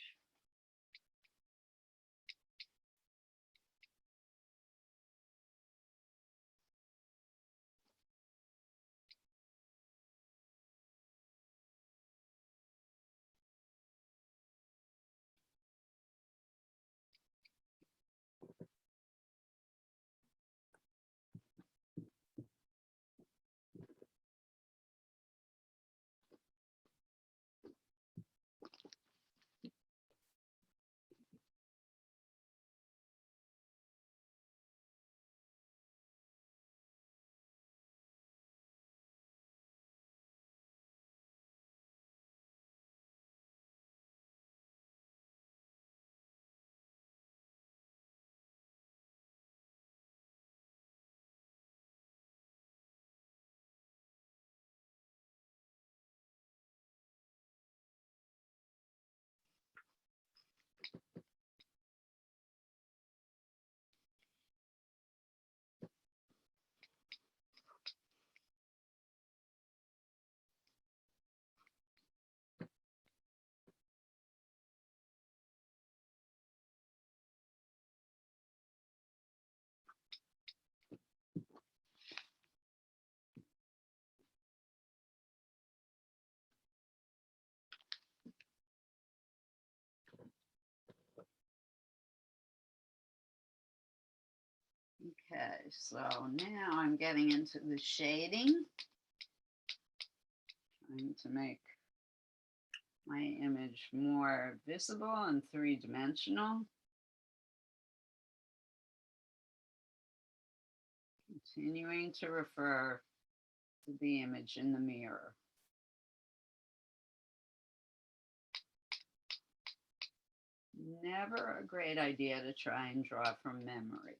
Okay, so now I'm getting into the shading. Trying to make my image more visible and three-dimensional. Continuing to refer to the image in the mirror. Never a great idea to try and draw from memory.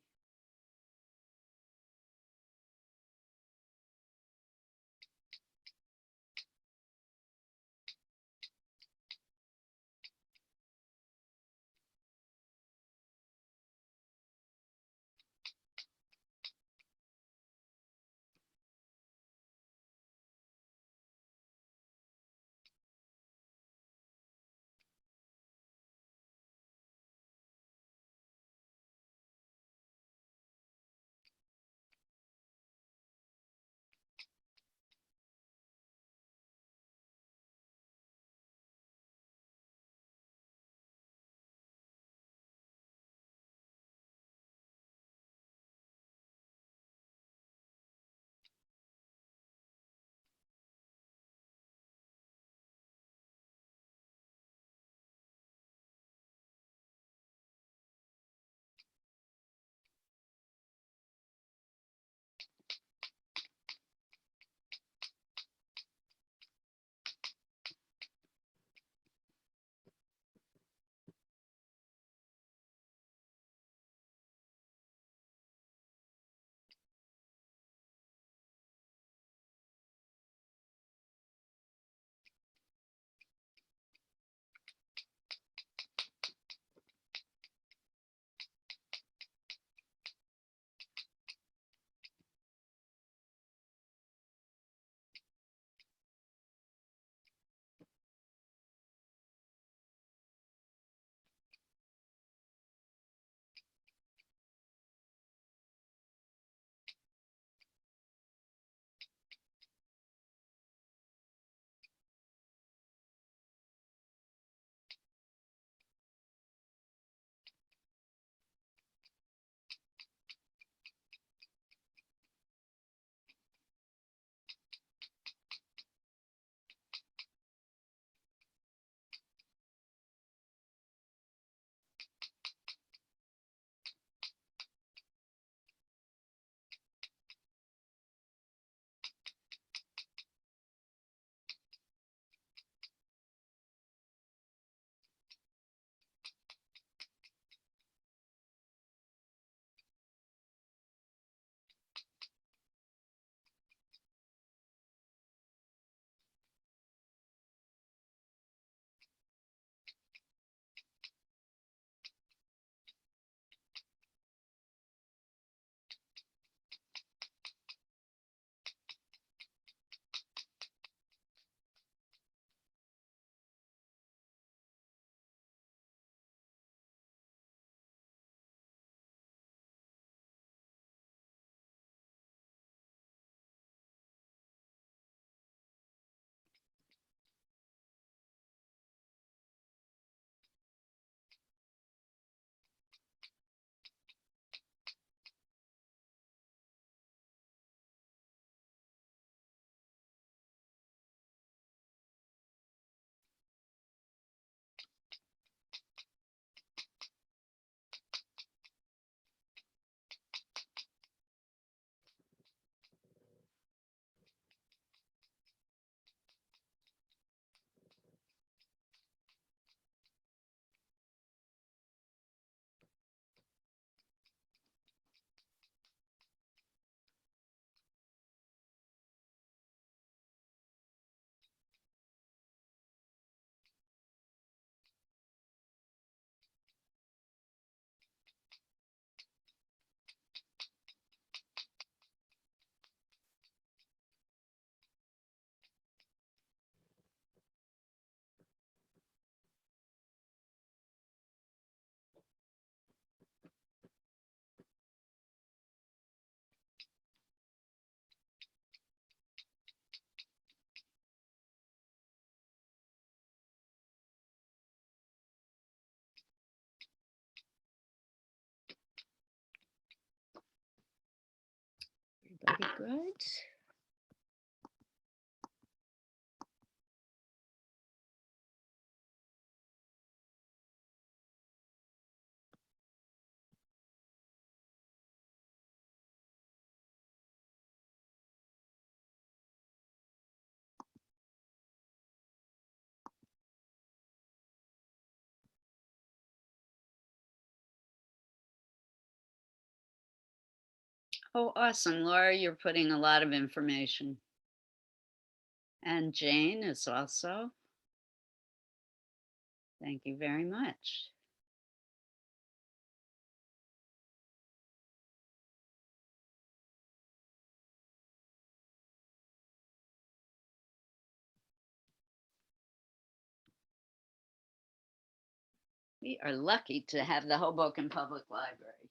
Very good. Oh, awesome. Laura, you're putting a lot of information. And Jane is also. Thank you very much. We are lucky to have the Hoboken Public Library.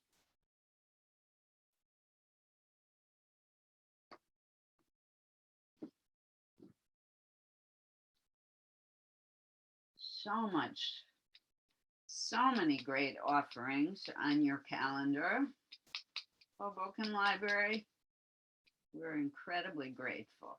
So many great offerings on your calendar. Hoboken Library, we're incredibly grateful.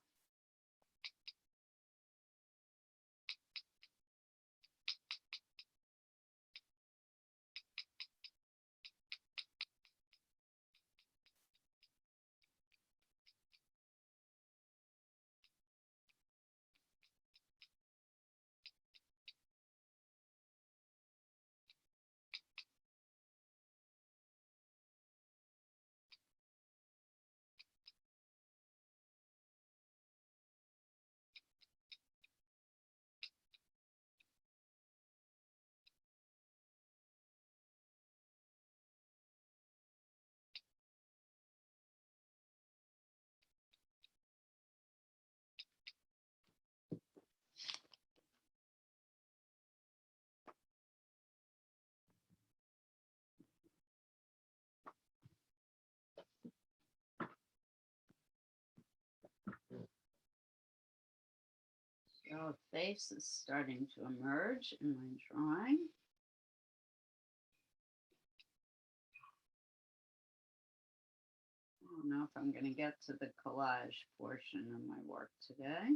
So a face is starting to emerge in my drawing. I don't know if I'm going to get to the collage portion of my work today.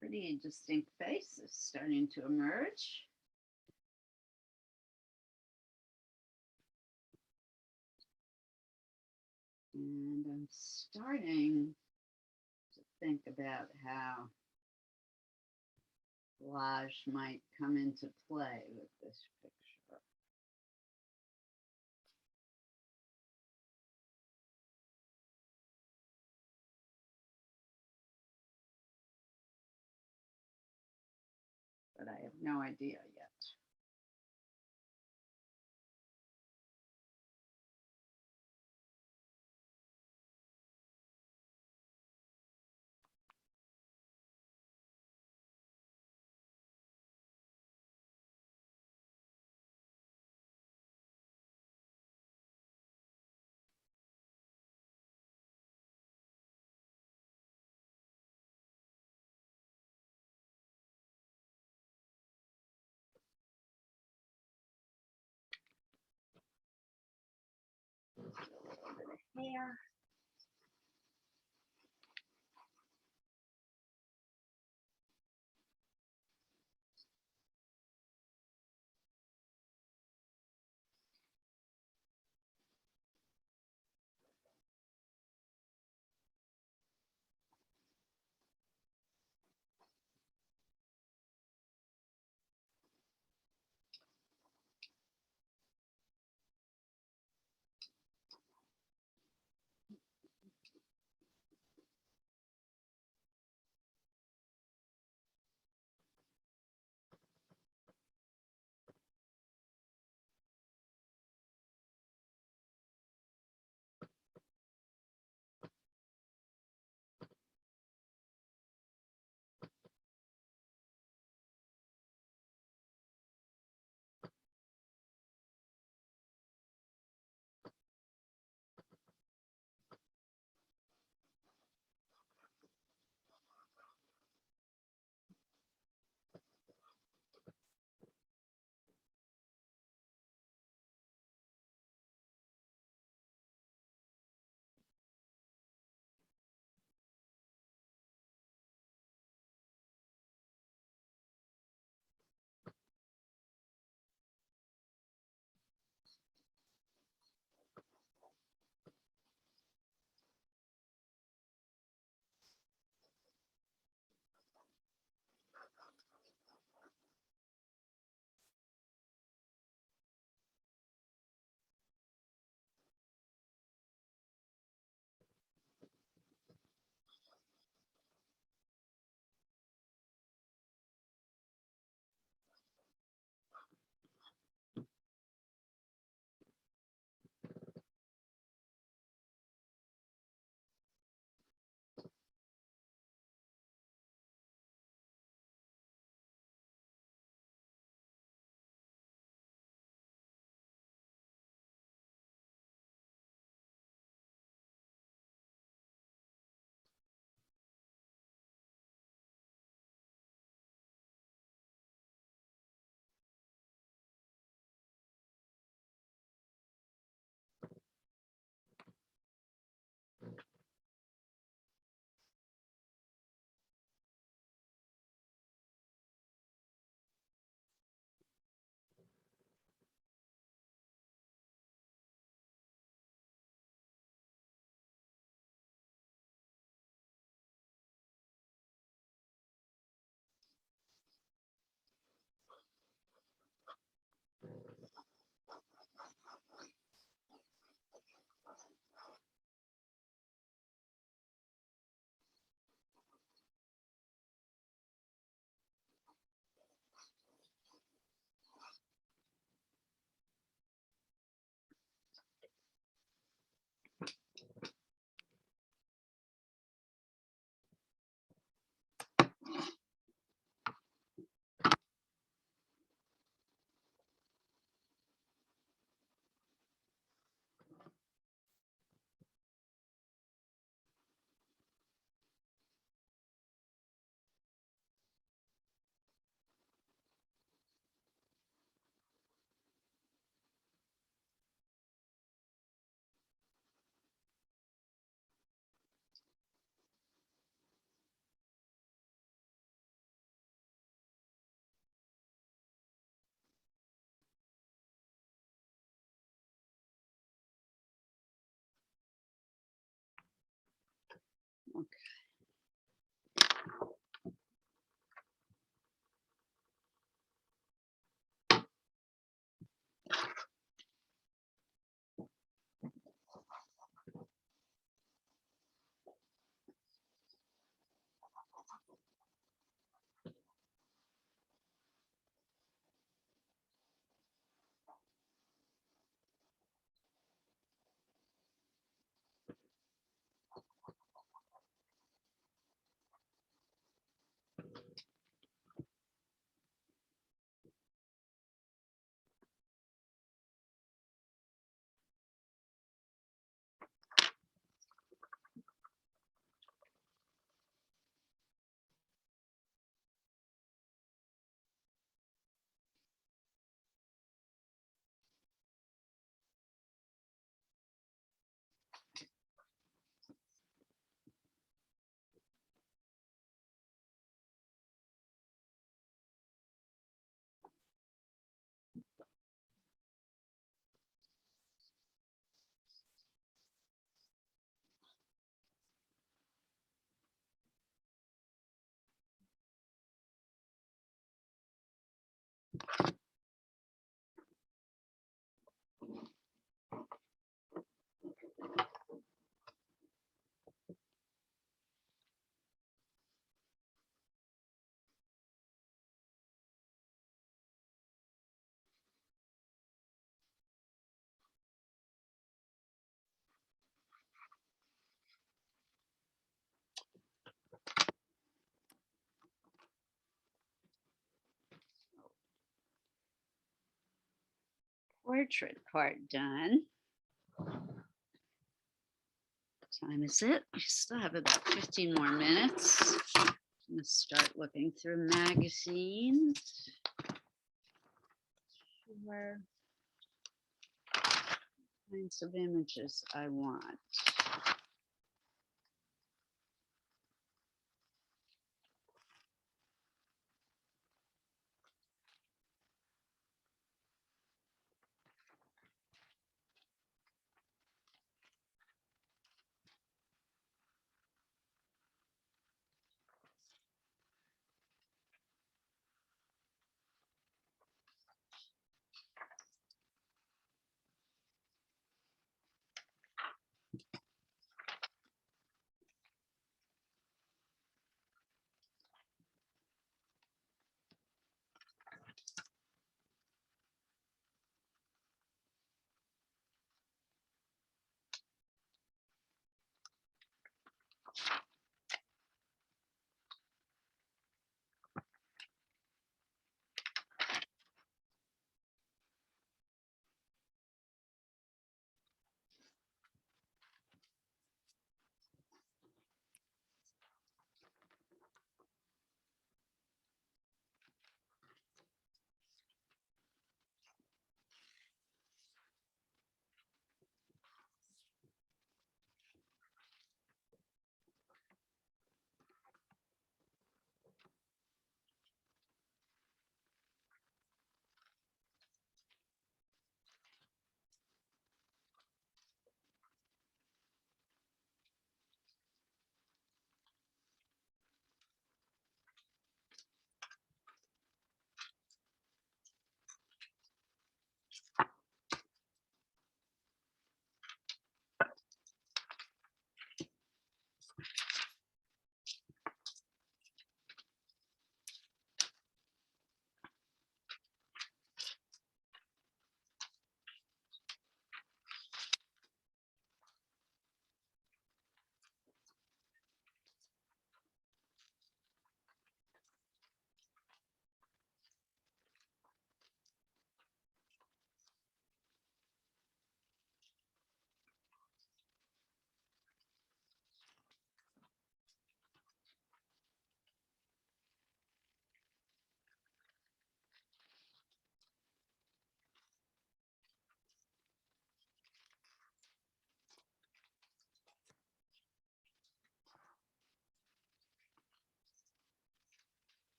Pretty distinct face is starting to emerge. And I'm starting to think about how collage might come into play with this picture. But I have no idea yet. Hair. portrait part done. What time is it? We still have about 15 more minutes. I'm gonna start looking through magazines. Sure. Kinds of images I want.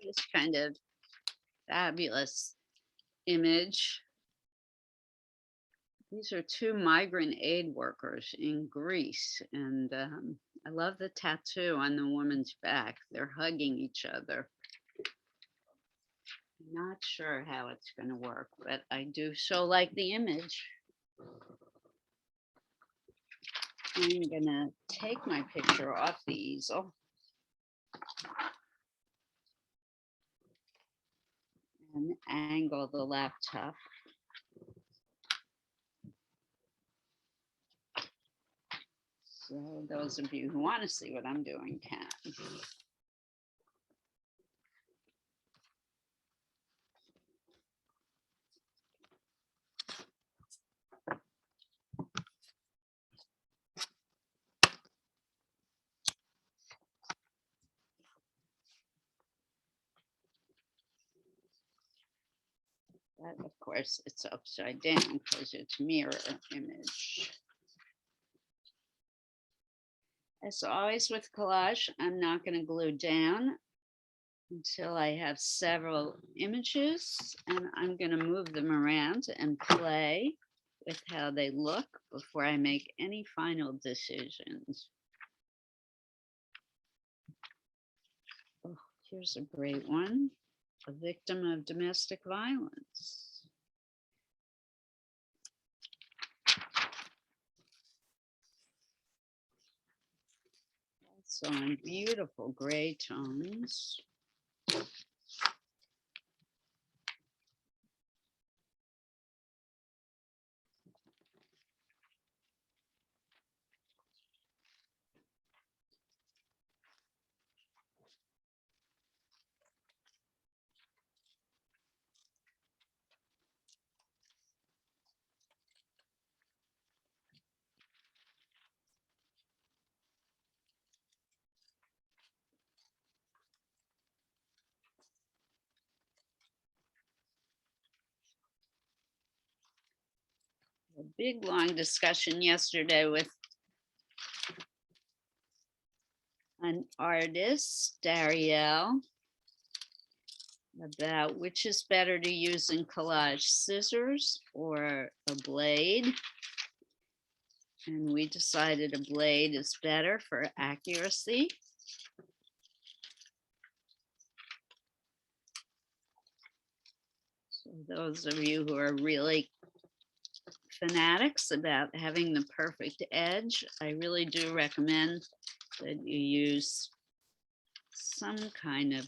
This kind of fabulous image. These are two migrant aid workers in Greece, and I love the tattoo on the woman's back. They're hugging each other. Not sure how it's going to work, but I do so like the image. I'm going to take my picture off the easel and angle the laptop. So those of you who want to see what I'm doing can. But of course, it's upside down because it's mirror image. As always with collage, I'm not going to glue down until I have several images, and I'm going to move them around and play with how they look before I make any final decisions. Oh, here's a great one. A victim of domestic violence. So in beautiful gray tones. A big, long discussion yesterday with an artist, Darielle, about which is better to use in collage, scissors or a blade. And we decided a blade is better for accuracy. So those of you who are really fanatics about having the perfect edge, I really do recommend that you use some kind of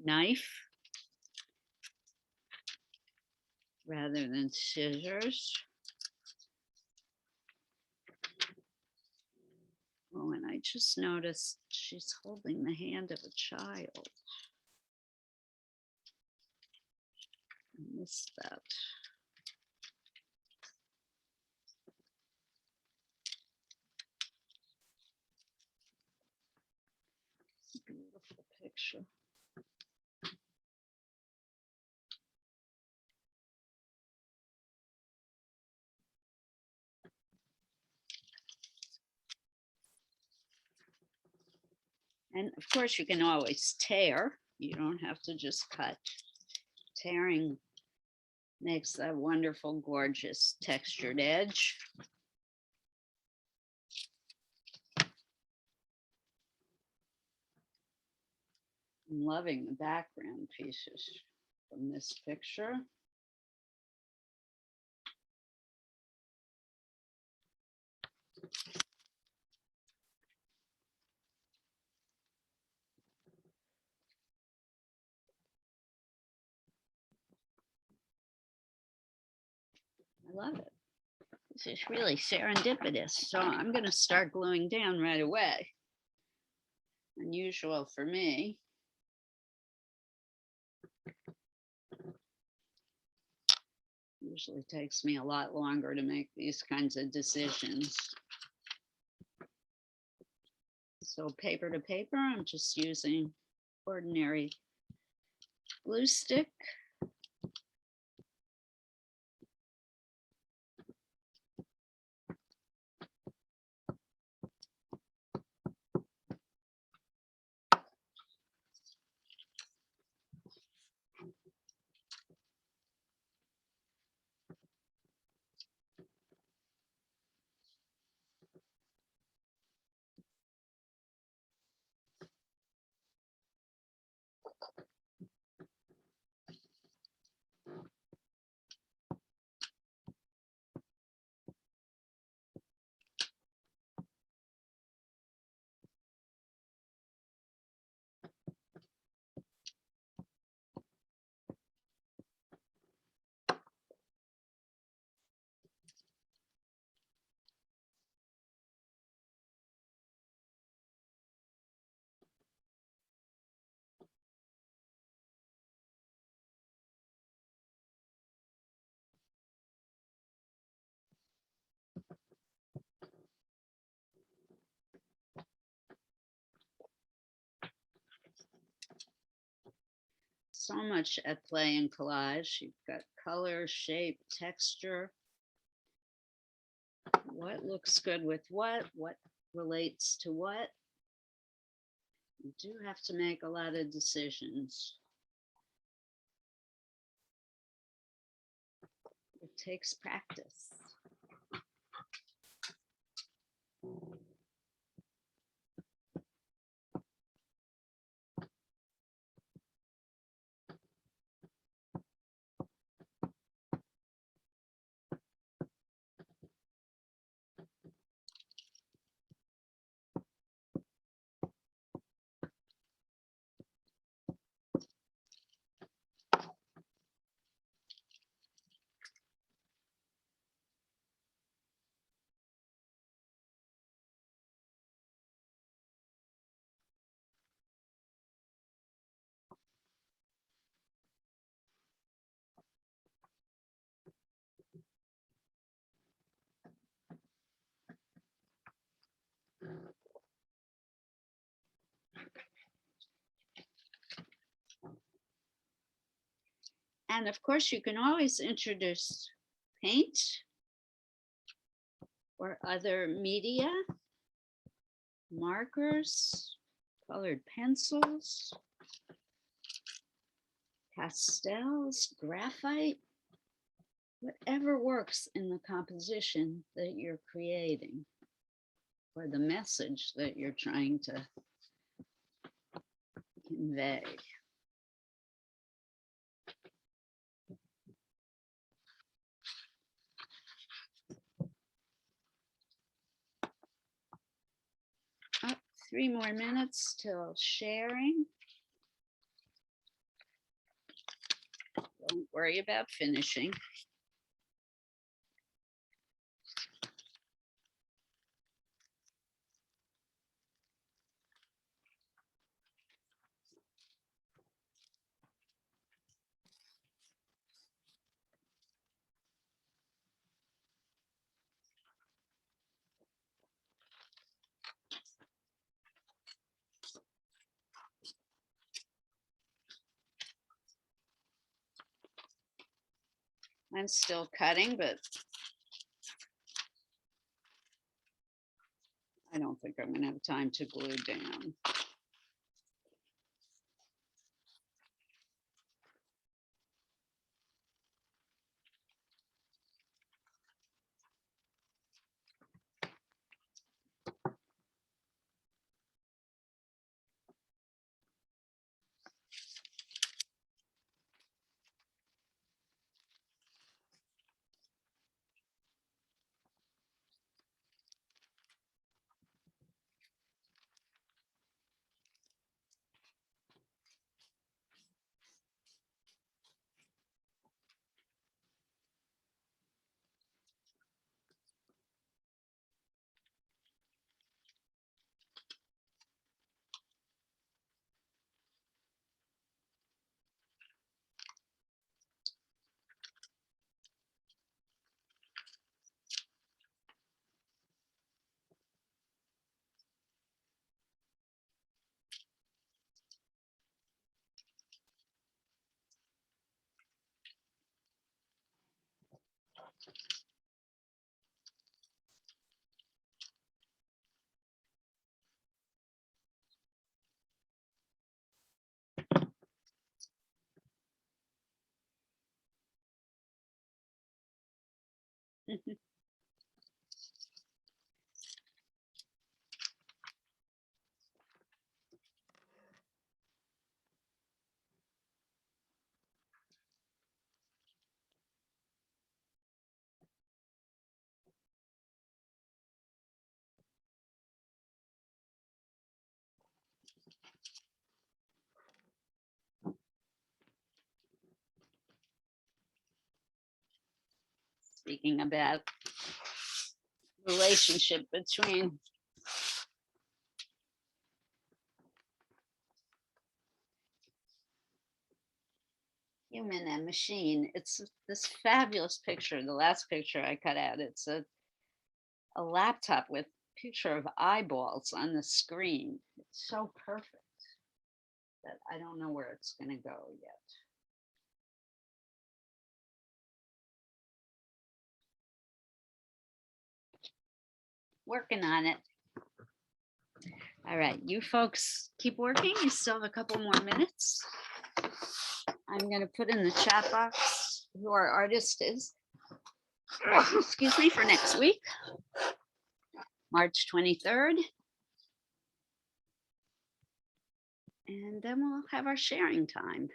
knife rather than scissors. Oh, and I just noticed she's holding the hand of a child. I missed that. Beautiful picture. And of course, you can always tear. You don't have to just cut. Tearing makes a wonderful, gorgeous textured edge. I'm loving the background pieces from this picture. I love it. This is really serendipitous. So I'm going to start gluing down right away. Unusual for me. Usually takes me a lot longer to make these kinds of decisions. So paper to paper, I'm just using ordinary glue stick. So much at play in collage. You've got color, shape, texture. What looks good with what relates to what. You do have to make a lot of decisions. It takes practice. And of course, you can always introduce paint or other media, markers, colored pencils, pastels, graphite, whatever works in the composition that you're creating or the message that you're trying to convey. Oh, 3 more minutes till sharing. Don't worry about finishing. I'm still cutting, but I don't think I'm going to have time to glue down. Speaking about relationship between human and machine, it's this fabulous picture. The last picture I cut out, it's a laptop with a picture of eyeballs on the screen. It's so perfect that I don't know where it's going to go yet. Working on it. All right, you folks keep working. You still have a couple more minutes. I'm going to put in the chat box who our artist is. Excuse me, for next week, March 23rd. And then we'll have our sharing time.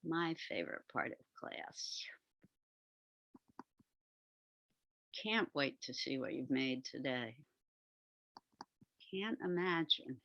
My favorite part of class. Can't wait to see what you've made today. Can't imagine.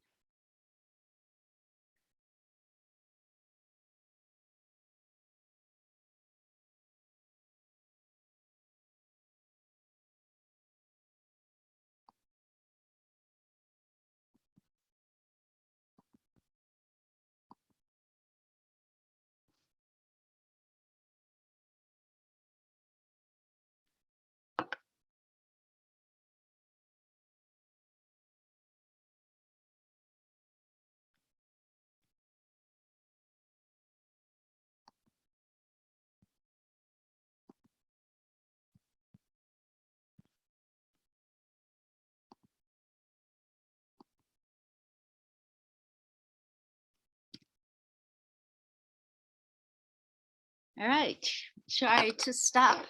All right, sorry to stop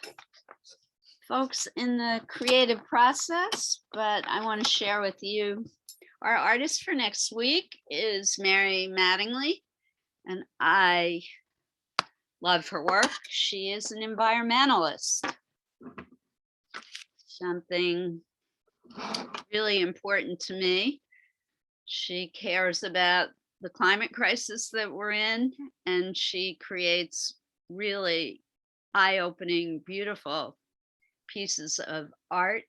folks in the creative process, but I want to share with you. Our artist for next week is Mary Mattingly, and I love her work. She is an environmentalist. Something really important to me. She cares about the climate crisis that we're in, and she creates really eye-opening, beautiful pieces of art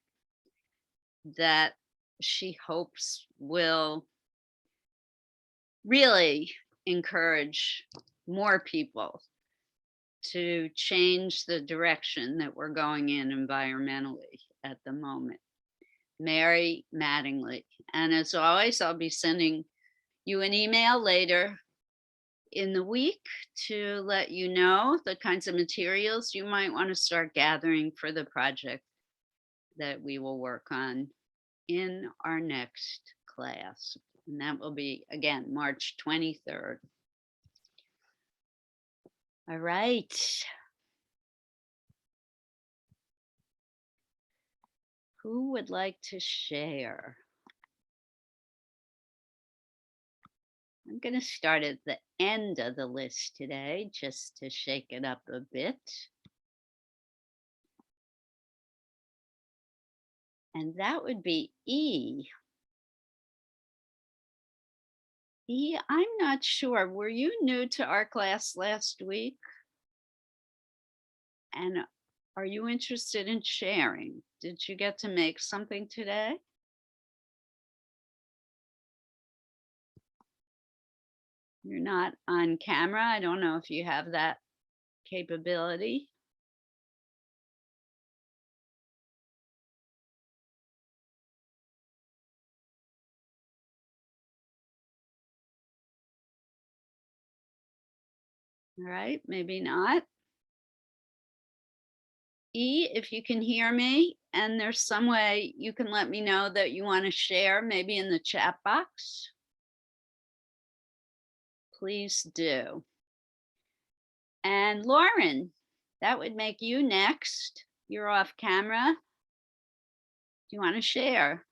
that she hopes will really encourage more people to change the direction that we're going in environmentally at the moment. Mary Mattingly. And as always, I'll be sending you an email later in the week to let you know the kinds of materials you might want to start gathering for the project that we will work on in our next class. And that will be, again, March 23rd. All right. Who would like to share? I'm going to start at the end of the list today, just to shake it up a bit. And that would be E. E, I'm not sure. Were you new to our class last week? And are you interested in sharing? Did you get to make something today? You're not on camera. I don't know if you have that capability. All right, maybe not. E, if you can hear me and there's some way you can let me know that you want to share, maybe in the chat box, please do. And Lauren, that would make you next. You're off camera. Do you want to share?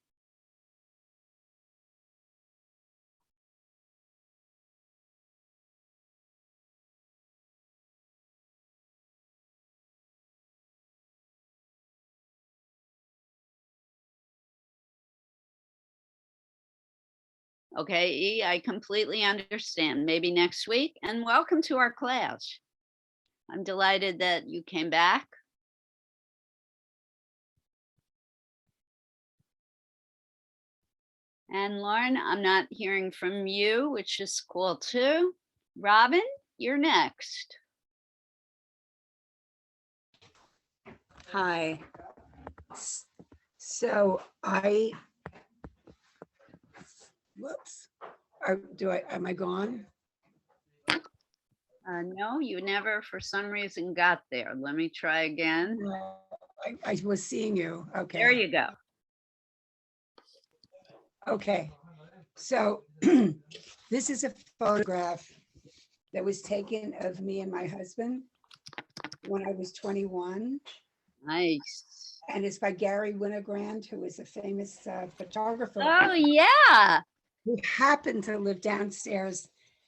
Okay, E, I completely understand. Maybe next week. And welcome to our class. I'm delighted that you came back. And Lauren, I'm not hearing from you, which is cool too. Robin, you're next. Hi. So whoops. Am I gone? No, you never for some reason got there. Let me try again. I was seeing you. Okay. There you go. Okay. So this is a photograph that was taken of me and my husband when I was 21. Nice. And it's by Gary Winogrand, who is a famous photographer. Oh, yeah. We happened to live downstairs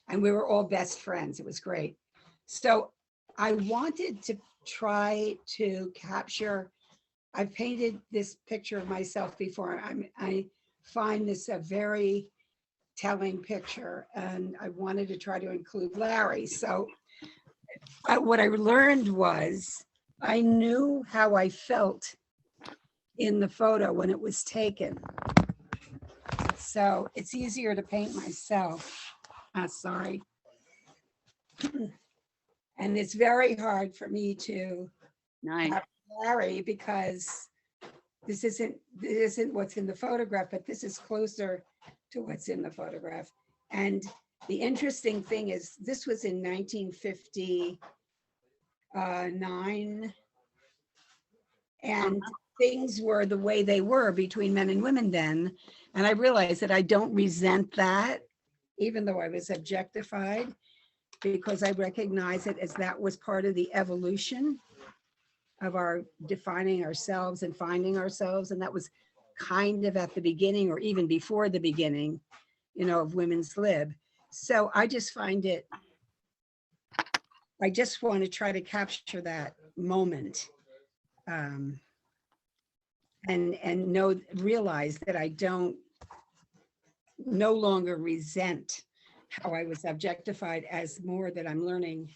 and we were all best friends. It was great. So I wanted to try to capture, I've painted this picture of myself before. I find this a very telling picture and I wanted to try to include Larry. So what I learned was I knew how I felt in the photo when it was taken. So it's easier to paint myself. Sorry. And it's very hard for me to have Larry because this isn't what's in the photograph, but this is closer to what's in the photograph. And the interesting thing is this was in 1959. And things were the way they were between men and women then. And I realized that I don't resent that, even though I was objectified. because I recognize it as that was part of the evolution of our defining ourselves and finding ourselves. And that was kind of at the beginning or even before the beginning, you know, of women's lib. So I just find it, I just want to try to capture that moment. And realize that I don't no longer resent how I was objectified, as more that I'm learning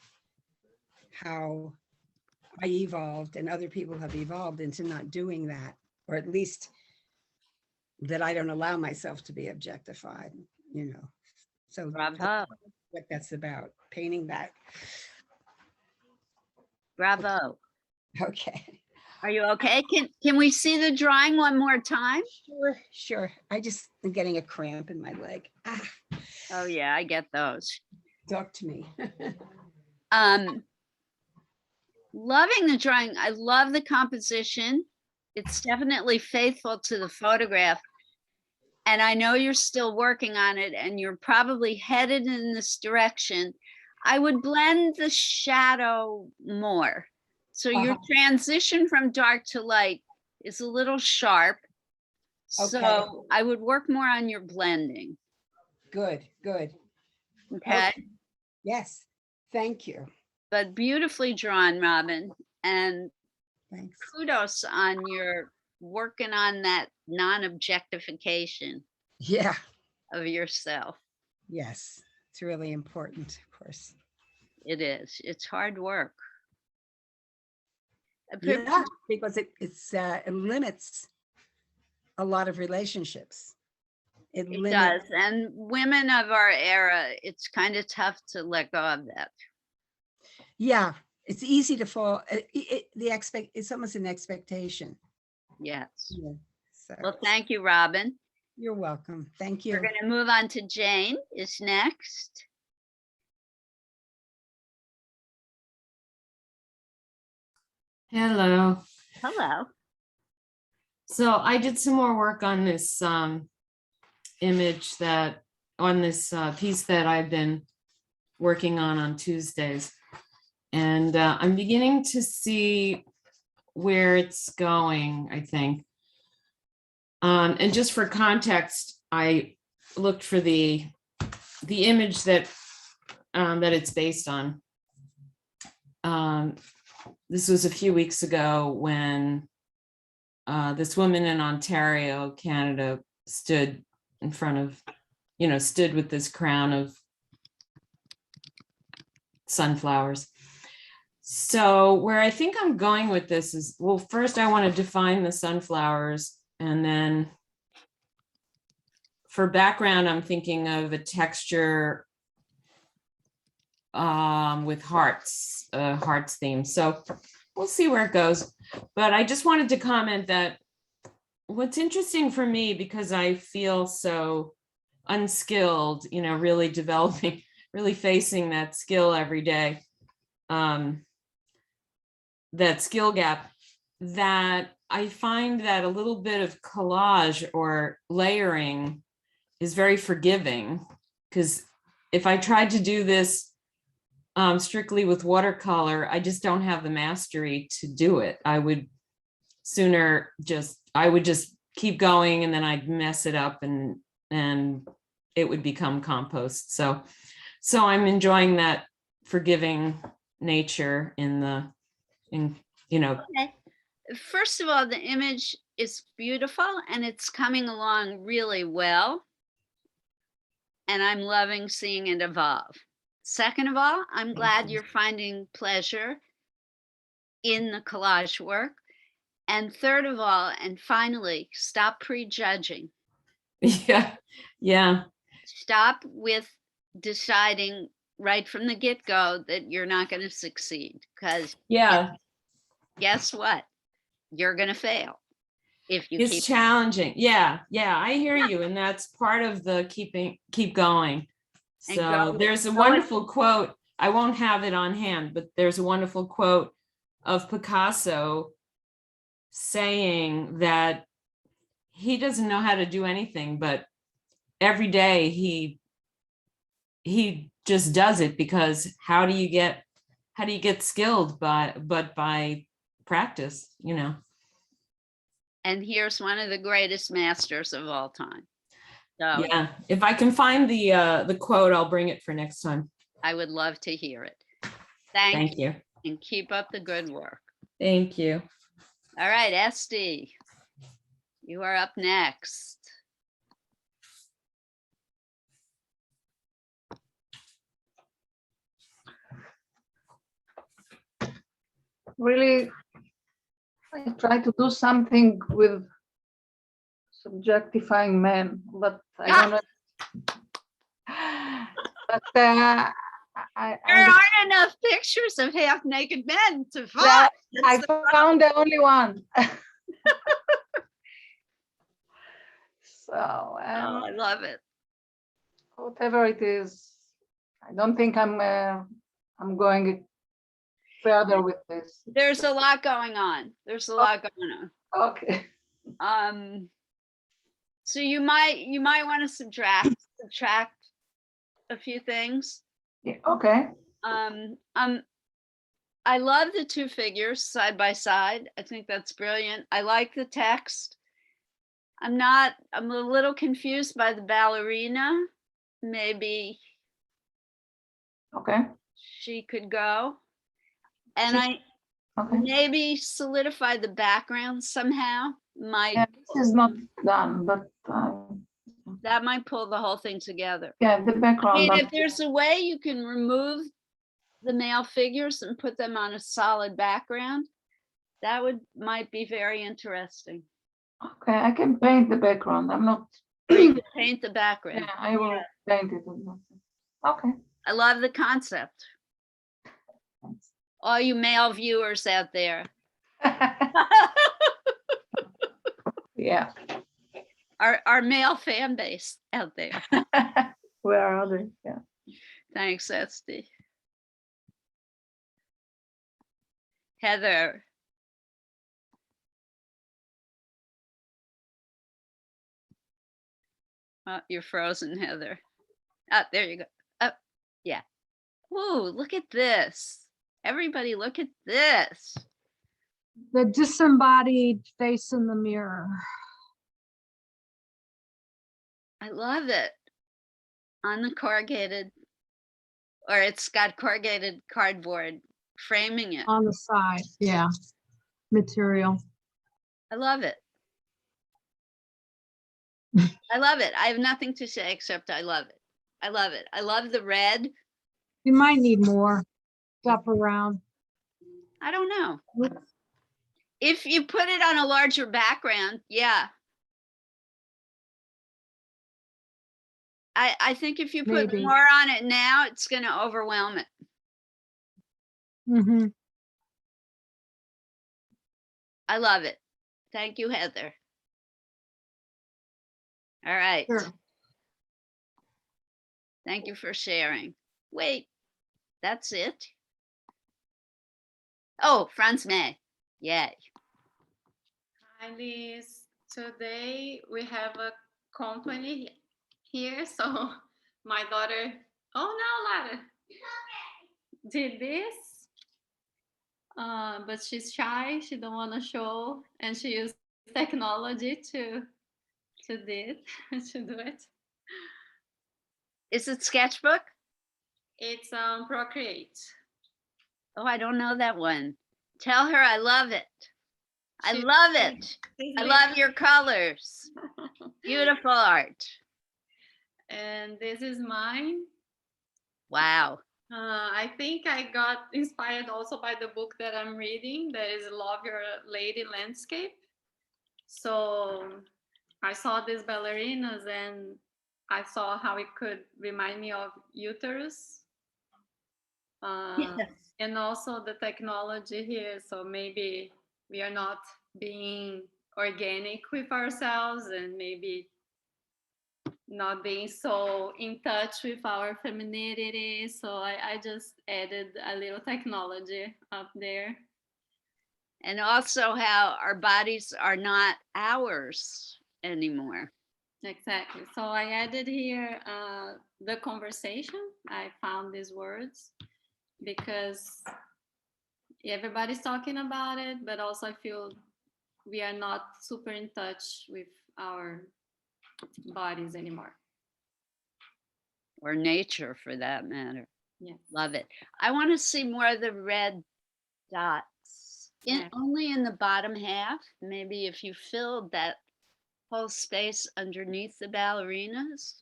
how I evolved and other people have evolved into not doing that, or at least that I don't allow myself to be objectified, you know. So Bravo. that's what that's about, painting that. Bravo. Okay. Are you okay? Can we see the drawing one more time? Sure. I just am getting a cramp in my leg. Ah, Oh yeah, I get those. talk to me. Loving the drawing. I love the composition. It's definitely faithful to the photograph. And I know you're still working on it and you're probably headed in this direction. I would blend the shadow more. So your transition from dark to light is a little sharp. Okay. So I would work more on your blending. Good. Okay. Yes. Thank you. But beautifully drawn, Robin. And Thanks. kudos on your working on that non-objectification Yeah. of yourself. Yes. It's really important, of course. It is. It's hard work. Yeah, because it limits a lot of relationships. It does. And women of our era, it's kind of tough to let go of that. Yeah, it's easy to fall. It's almost an expectation. Yes. Yeah, so. Well, thank you, Robin. You're welcome. Thank you. We're going to move on to Jane is next. Hello. Hello. So I did some more work on this image that, on this piece that I've been working on Tuesdays. And I'm beginning to see where it's going, I think. And just for context, I looked for the image that that it's based on. This was a few weeks ago when this woman in Ontario, Canada, stood in front of, stood with this crown of sunflowers. So where I think I'm going with this is, well, first I want to define the sunflowers, and then for background, I'm thinking of a texture with hearts, hearts theme. So we'll see where it goes. But I just wanted to comment that what's interesting for me, because I feel so unskilled, really developing, really facing that skill every day, that skill gap, that I find that a little bit of collage or layering is very forgiving, because if I tried to do this strictly with watercolor, I just don't have the mastery to do it. I would sooner I would just keep going, and then I'd mess it up and it would become compost. So I'm enjoying that forgiving nature Okay. First of all, the image is beautiful and it's coming along really well. And I'm loving seeing it evolve. Second of all, I'm glad you're finding pleasure in the collage work. And third of all, and finally, stop prejudging. Yeah. Stop with deciding right from the get-go that you're not going to succeed, because guess what? You're going to fail if you it's challenging. Yeah, I hear you. And that's part of the keep going. So there's a wonderful quote. I won't have it on hand, but there's a wonderful quote of Picasso saying that he doesn't know how to do anything, but every day he just does it, because how do you get skilled by practice, you know? And here's one of the greatest masters of all time. So Yeah, if I can find the quote, I'll bring it for next time. I would love to hear it. Thank Thank you, you. and keep up the good work. Thank you. All right, Esty, you are up next. Really, I try to do something with subjectifying men, but I don't know. But There aren't enough pictures of half-naked men to find. I That's the found the only one. So, Oh, I love it. whatever it is, I don't think I'm going further with this. There's a lot going on. There's a lot going Okay. on. So you might want to subtract a few things. Yeah, okay. I love the two figures side by side. I think that's brilliant. I like the text. I'm a little confused by the ballerina. Maybe Okay. she could go. And Okay. maybe solidify the background somehow. Yeah, this is not done, but That might pull the whole thing together. yeah, the I background. mean, if there's a way you can remove the male figures and put them on a solid background, that might be very interesting. Okay, I can paint the background. I'm not. Or you can paint the background. Yeah, I will paint it. Okay. I love the concept. All you male viewers out there. Yeah. Our male fan base out there. Where are they? Yeah. Thanks, Esty. Heather. Oh, you're frozen, Heather. Oh, there you go. Oh, yeah. Ooh, look at this. Everybody look at this. The disembodied face in the mirror. I love it. On the corrugated, or it's got corrugated cardboard framing it. On the side, yeah, material. I love it. I love it. I have nothing to say except I love it. I love it. I love the red. You might need more stuff around. I don't know. If you put it on a larger background, yeah. I think if you put Maybe. more on it now, it's going to overwhelm it. Mm-hmm. I love it. Thank you, Heather. All right. Sure. Thank you for sharing. Wait, that's it? Oh, Franz May. Yay. Hi, Liz. Today we have a company here, so my daughter, oh no, Lara, did this, but she's shy. She don't want to show, and she used technology to do it. Is it Sketchbook? It's Procreate. Oh, I don't know that one. Tell her I love it. I She- love it. she's I leaving. love your colors. Beautiful art. And this is mine. Wow. I think I got inspired also by the book that I'm reading, that is Love Your Lady Landscape. So I saw these ballerinas and I saw how it could remind me of uterus. And also the technology here. So maybe we are not being organic with ourselves and maybe not being so in touch with our femininity. So I just added a little technology up there. And also how our bodies are not ours anymore. Exactly. So I added here the conversation. I found these words because everybody's talking about it, but also I feel we are not super in touch with our bodies anymore. Or nature for that matter. Yeah. Love it. I want to see more of the red dots Yeah. only in the bottom half. Maybe if you filled that whole space underneath the ballerinas,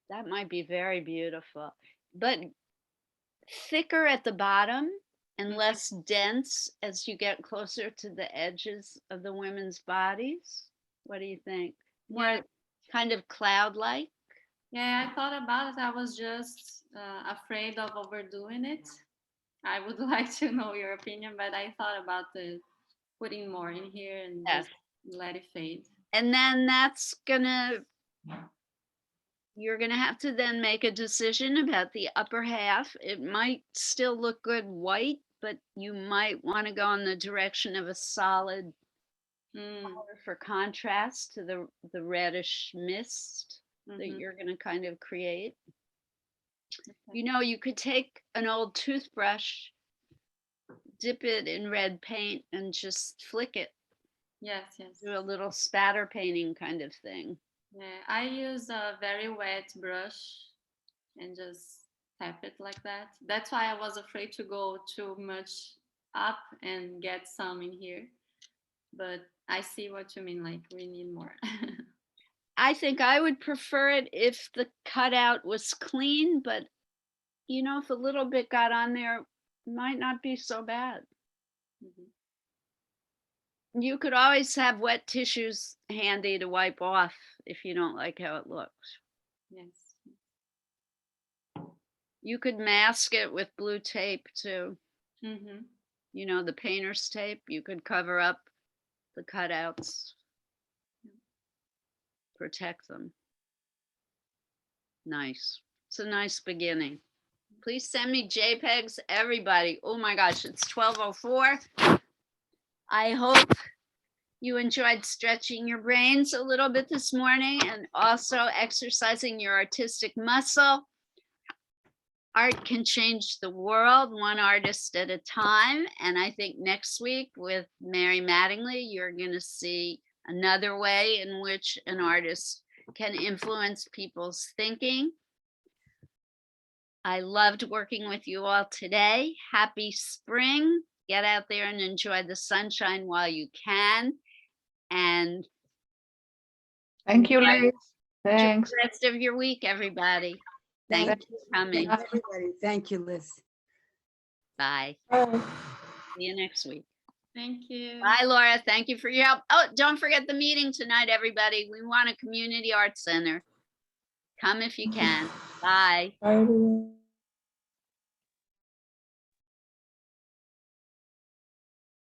that might be very beautiful. But thicker at the bottom and less dense as you get closer to the edges of the women's bodies. What do you think? More Yeah. kind of cloud-like? Yeah, I thought about it. I was just afraid of overdoing it. I would like to know your opinion, but I thought about putting more in here and Yes. just let it fade. And then you're gonna have to then make a decision about the upper half. It might still look good white, but you might want to go in the direction of a solid color for contrast to the reddish mist that you're gonna kind of create. You know, you could take an old toothbrush, dip it in red paint, and just flick it. Yes, yes. Do a little spatter painting kind of thing. Yeah, I use a very wet brush and just tap it like that. That's why I was afraid to go too much up and get some in here. But I see what you mean, like we need more. I think I would prefer it if the cutout was clean, but you know, if a little bit got on there, it might not be so bad. You could always have wet tissues handy to wipe off if you don't like how it looks. Yes. You could mask it with blue tape too. Mm-hmm. You know, the painter's tape. You could cover up the cutouts, protect them. Nice. It's a nice beginning. Please send me JPEGs, everybody. Oh my gosh, it's 12:04. I hope you enjoyed stretching your brains a little bit this morning and also exercising your artistic muscle. Art can change the world one artist at a time. And I think next week with Mary Mattingly, you're going to see another way in which an artist can influence people's thinking. I loved working with you all today. Happy spring. Get out there and enjoy the sunshine while you can. And Thank you, Liz. enjoy Thanks. the rest of your week, everybody. Thank you for coming. Thank you, everybody. Thank you, Liz. Bye. Bye. See you next week. Thank you. Bye, Laura. Thank you for your help. Oh, don't forget the meeting tonight, everybody. We want a community art center. Come if you can. Bye. Bye, everyone.